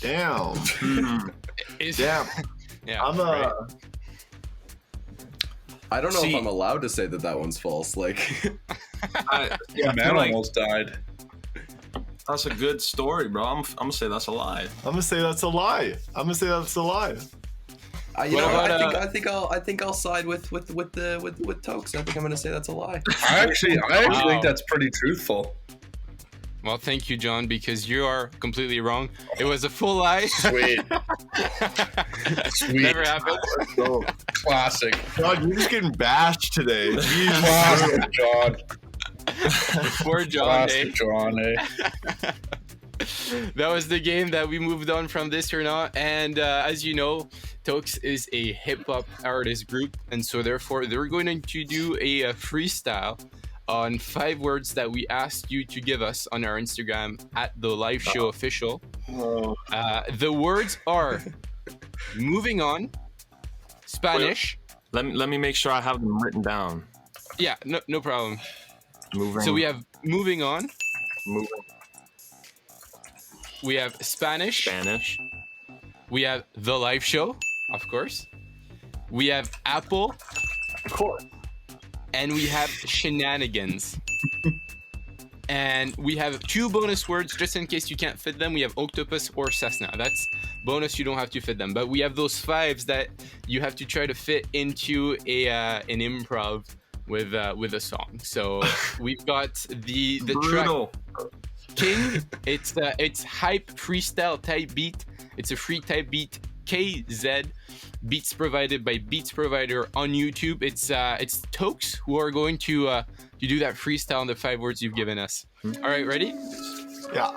Speaker 15: Damn.
Speaker 2: Damn. Yeah.
Speaker 3: Right? I don't know if I'm allowed to say that one's false. Like,
Speaker 4: man almost died.
Speaker 16: That's a good story, bro. I'm gonna say that's a lie.
Speaker 15: I'm gonna say that's a lie.
Speaker 3: I think I'll side with Tokes. I think I'm gonna say that's a lie.
Speaker 4: I actually think that's pretty truthful.
Speaker 2: Well, thank you, John, because you are completely wrong. It was a full lie.
Speaker 4: Sweet.
Speaker 2: Never happened.
Speaker 15: So classic. God, you're just getting bashed today. Jesus.
Speaker 4: Classic, John.
Speaker 2: Poor John, That was the game that we moved on from this or not. And as you know, Tokes is a hip-hop artist group. And so therefore, they're going to do a freestyle on 5 words that we asked you to give us on our Instagram at the live show official. The words are moving on, Spanish.
Speaker 16: Let me make sure I have them written down.
Speaker 2: Yeah, no problem.
Speaker 16: Moving.
Speaker 2: So we have moving on.
Speaker 16: Moving.
Speaker 2: We have Spanish. We have the live show, of course. We have Apple.
Speaker 15: Of course.
Speaker 2: And we have shenanigans. And we have 2 bonus words just in case you can't fit them. We have octopus or Cessna. That's bonus, you don't have to fit them. But we have those 5s that you have to try to fit into an improv with a song. So we've got the
Speaker 16: Brutal.
Speaker 2: track King. It's hype freestyle type beat. It's a free type beat KZ. Beats provided by Beats Provider on YouTube. It's Tokes who are going to do that freestyle on the 5 words you've given us. All right, ready?
Speaker 15: Yeah.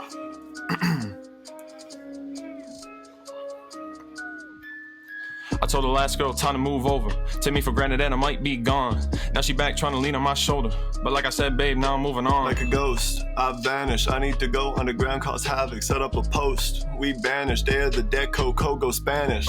Speaker 16: I told the last girl time to move over. Take me for granted and I might be gone. Now she back trying to lean on my shoulder. But like I said, babe, now I'm moving on.
Speaker 15: Like a ghost, I vanish. I need to go underground, cause havoc, set up a post. We banished, they are the deco, go Spanish.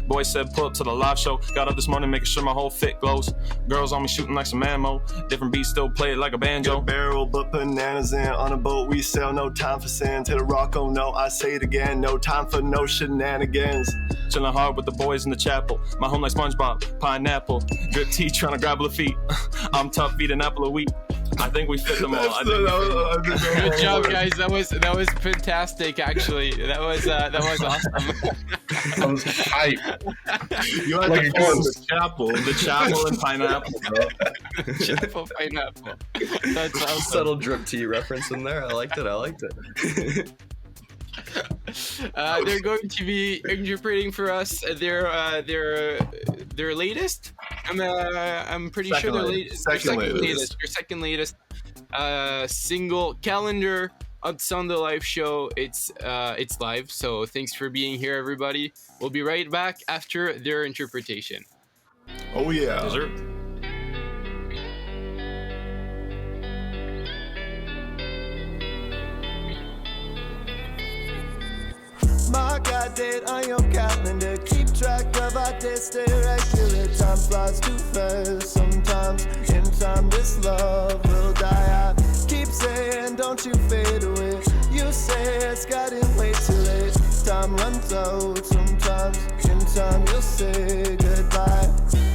Speaker 16: Boy said pull up to the live show. Got up this morning making sure my whole fit glows. Girls on me shooting like some ammo. Different beats still play it like a banjo.
Speaker 15: Got barrel but bananas in. On a boat we sail, no time for sin. To the rock, oh no, I say it again. No time for no shenanigans.
Speaker 16: Chilling hard with the boys in the chapel. My home like SpongeBob, pineapple. Drip tea trying to grab a feet. I'm tough, eat an apple a week. I think we fit them all.
Speaker 2: Good job, guys. That was fantastic. Actually, that was awesome.
Speaker 4: I was hype.
Speaker 16: You had
Speaker 4: Like
Speaker 16: to
Speaker 4: a
Speaker 16: call
Speaker 4: ghost.
Speaker 16: the chapel and pineapple, bro.
Speaker 2: Chapel pineapple. That's awesome.
Speaker 3: Subtle drip tea reference in there. I liked it.
Speaker 2: They're going to be interpreting for us their latest. I'm pretty sure their second latest single Calendar on Sunday Live show. It's live, so thanks for being here, everybody. We'll be right back after their interpretation.
Speaker 15: Oh yeah.
Speaker 16: Dessert.
Speaker 17: Mark our date on your calendar. Keep track of our days. Stay regular. Time flies too fast. Sometimes in time this love will die. I keep saying don't you fade away. You say it's gotten way too late. Time runs out. Sometimes in time you'll say goodbye.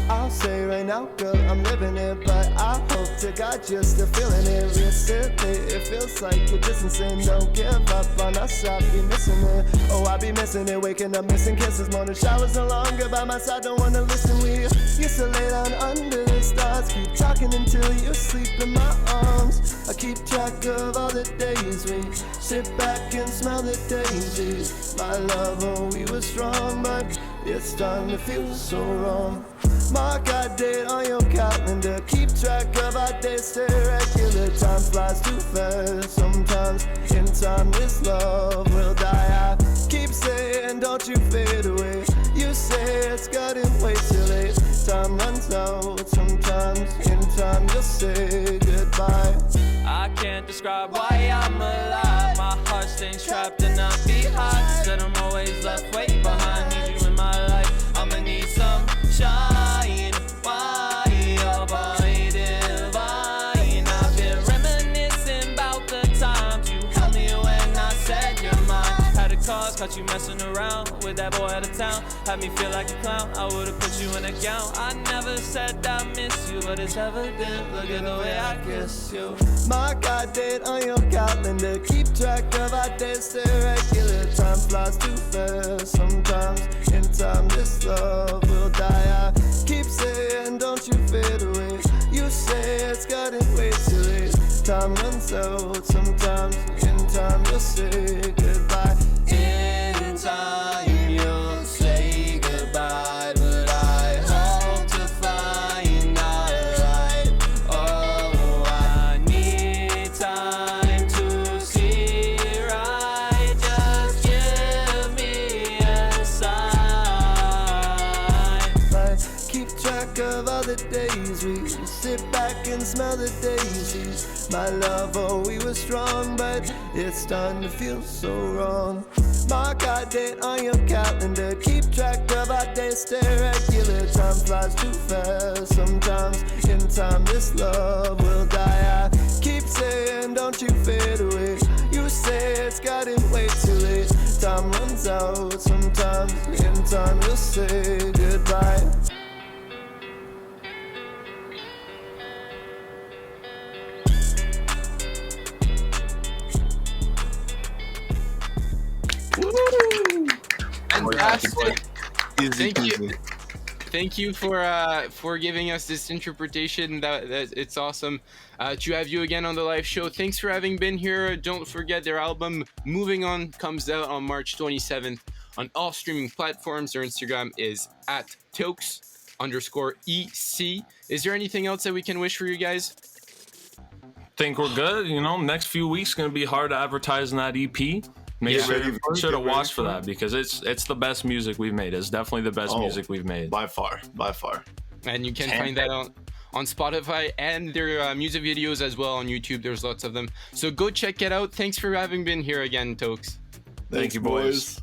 Speaker 17: I'll say right now, girl, I'm living it, but I hope to God you're still feeling it. Recently, it feels like you're distancing. Don't give up on us, I'll be missing it. Oh, I'll be missing it, waking up missing kisses. Morning showers no longer by my side, don't wanna listen. We used to lay down under the stars, keep talking until you sleep in my arms. I keep track of all the days we sit back and smell the daisies. My love, oh, we were strong, but it's starting to feel so wrong. Mark our date on your calendar. Keep track of our days, stay regular. Time flies too fast. Sometimes in time this love will die. I keep saying don't you fade away. You say it's gotten way too late. Time runs out. Sometimes in time you'll say goodbye.
Speaker 18: I can't describe why I'm alive. My heart stays trapped and I be hot. Said I'm always left way behind. Need you in my life. I'ma need some shine. Why your body divine? I've been reminiscing about the times you held me when I said you're mine. Had a cause, caught you messing around with that boy out of town. Had me feel like a clown. I would've put you in a gown. I never said I miss you, but it's evident. Look at the way I kiss you.
Speaker 17: Mark our date on your calendar. Keep track of our days, stay regular. Time flies too fast. Sometimes in time this love will die. I keep saying don't you fade away. You say it's gotten way too late. Time runs out. Sometimes in time you'll say goodbye. In time you'll say goodbye, but I hope to find out right. Oh, I need time to see right. Just give me a sign. Like, keep track of all the days we sit back and smell the daisies. My love, oh, we were strong, but it's starting to feel so wrong. Mark our date on your calendar. Keep track of our days, stay regular. Time flies too fast. Sometimes in time this love will die. I keep saying don't you fade away. You say it's gotten way too late. Time runs out. Sometimes in time you'll say goodbye.
Speaker 2: Fantastic.
Speaker 15: Easy peasy.
Speaker 2: Thank you for giving us this interpretation. That it's awesome to have you again on the live show. Thanks for having been here. Don't forget their album Moving On comes out on March 27th on all streaming platforms. Their Instagram is at Tokes_EC. Is there anything else that we can wish for you guys?
Speaker 16: Think we're good. You know, next few weeks gonna be hard to advertise in that EP. Make
Speaker 15: Get ready for it,
Speaker 16: sure to
Speaker 15: get ready
Speaker 16: watch for
Speaker 15: for
Speaker 16: that because it's the best music we've made. It's definitely the best music we've made.
Speaker 15: By far.
Speaker 2: And you can find that on Spotify and their music videos as well on YouTube. There's lots of them. So go check it out. Thanks for having been here again, Tokes.
Speaker 15: Thank you, boys.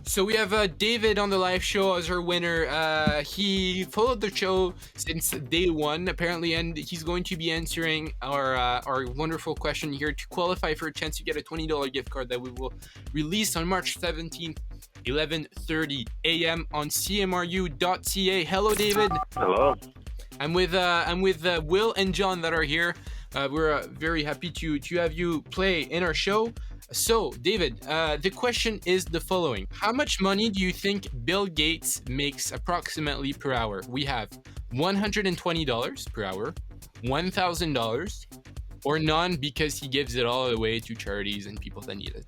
Speaker 2: So we have David on the live show as our winner. He followed the show since day one, apparently, and he's going to be answering our wonderful question here to qualify for a chance to get a $20 gift card that we will release on March 17th, 11:30 a.m. on cmru.ca. Hello, David.
Speaker 19: Hello.
Speaker 2: I'm with Will and John that are here. We're very happy to have you play in our show. So, David, the question is the following. How much money do you think Bill Gates makes approximately per hour? We have $120 per hour, $1,000, or none because he gives it all away to charities and people that need it.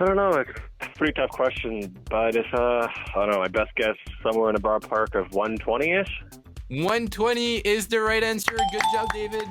Speaker 19: I don't know. It's a pretty tough question, but if, I don't know, my best guess somewhere in a ballpark of 120-ish?
Speaker 2: 120 is the right answer. Good job, David.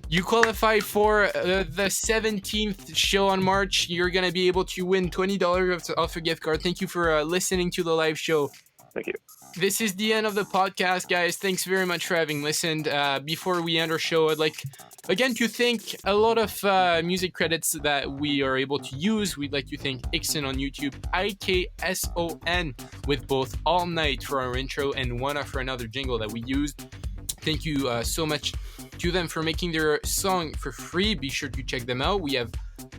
Speaker 2: You qualify for the 17th show on March. You're going to be able to win $20 off a gift card. Thank you for listening to the live show.
Speaker 19: Thank you.
Speaker 2: This is the end of the podcast, guys. Thanks very much for having listened. Before we end our show, I'd like, again, to thank a lot of music credits that we are able to use. We'd like to thank Ixon on YouTube, IKSON, with both All Night for our intro and One for another jingle that we used. Thank you so much to them for making their song for free. Be sure to check them out. We have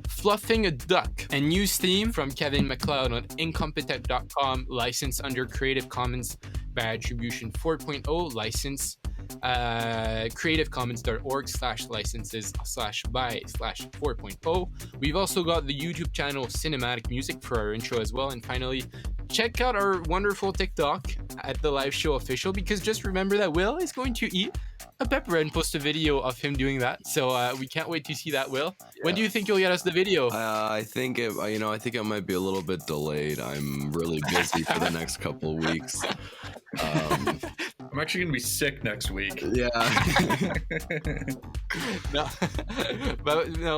Speaker 2: Fluffing a Duck, a news theme from Kevin MacLeod on incompetent.com, licensed under Creative Commons by Attribution 4.0, license creativecommons.org/licenses/by/4.0. We've also got the YouTube channel Cinematic Music for our intro as well. And finally, check out our wonderful TikTok at The Live Show Official, because just remember that Will is going to eat a pepper and post a video of him doing that. So we can't wait to see that, Will. Yeah. When do you think you'll get us the video?
Speaker 3: I think it might be a little bit delayed. I'm really busy for the next couple of weeks.
Speaker 4: I'm actually gonna be sick next week.
Speaker 3: Yeah.
Speaker 2: No,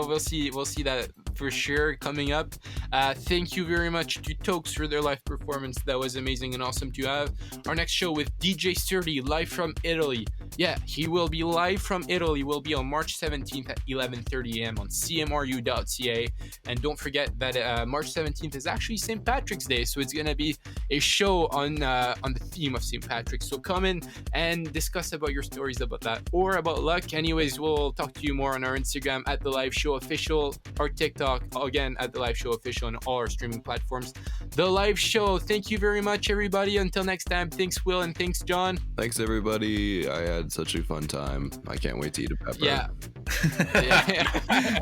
Speaker 2: we'll see that for sure coming up. Thank you very much to Tokes for their live performance. That was amazing and awesome to have. Our next show with DJ Sturdy, live from Italy. Yeah, he will be live from Italy. Will be on March 17th at 11:30 a.m. on cmru.ca. And don't forget that March 17th is actually St. Patrick's Day, so it's gonna be a show on the theme of St. Patrick. So come in and discuss about your stories about that or about luck. Anyways, we'll talk to you more on our Instagram at The Live Show Official, our TikTok again at The Live Show Official, on all our streaming platforms. The Live Show. Thank you very much, everybody. Until next time, thanks, Will, and thanks, John.
Speaker 3: Thanks, everybody. I had such a fun time. I can't wait to eat a pepper.
Speaker 2: Yeah.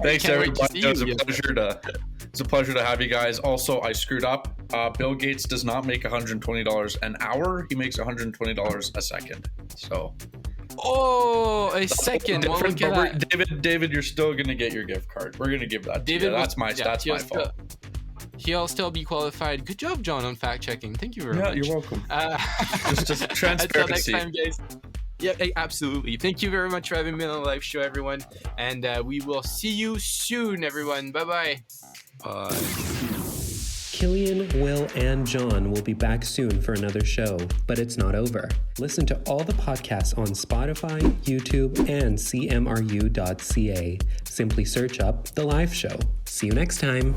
Speaker 4: Thanks, everybody. It was a pleasure to have you guys. Also, I screwed up. Bill Gates does not make $120 an hour. He makes $120 a second. So.
Speaker 2: Oh, a second. Well, look at that.
Speaker 4: David, you're still gonna get your gift card. We're gonna give that. David, that's my fault.
Speaker 2: He'll still be qualified. Good job, John, on fact checking. Thank you very much.
Speaker 4: Yeah, you're welcome. Just transparency.
Speaker 2: Until next time, guys. Yeah, absolutely. Thank you very much for having me on the live show, everyone. And we will see you soon, everyone. Bye-bye.
Speaker 3: Bye.
Speaker 1: Killian, Will, and John will be back soon for another show, but it's not over. Listen to all the podcasts on Spotify, YouTube, and cmru.ca. Simply search up The Live Show. See you next time.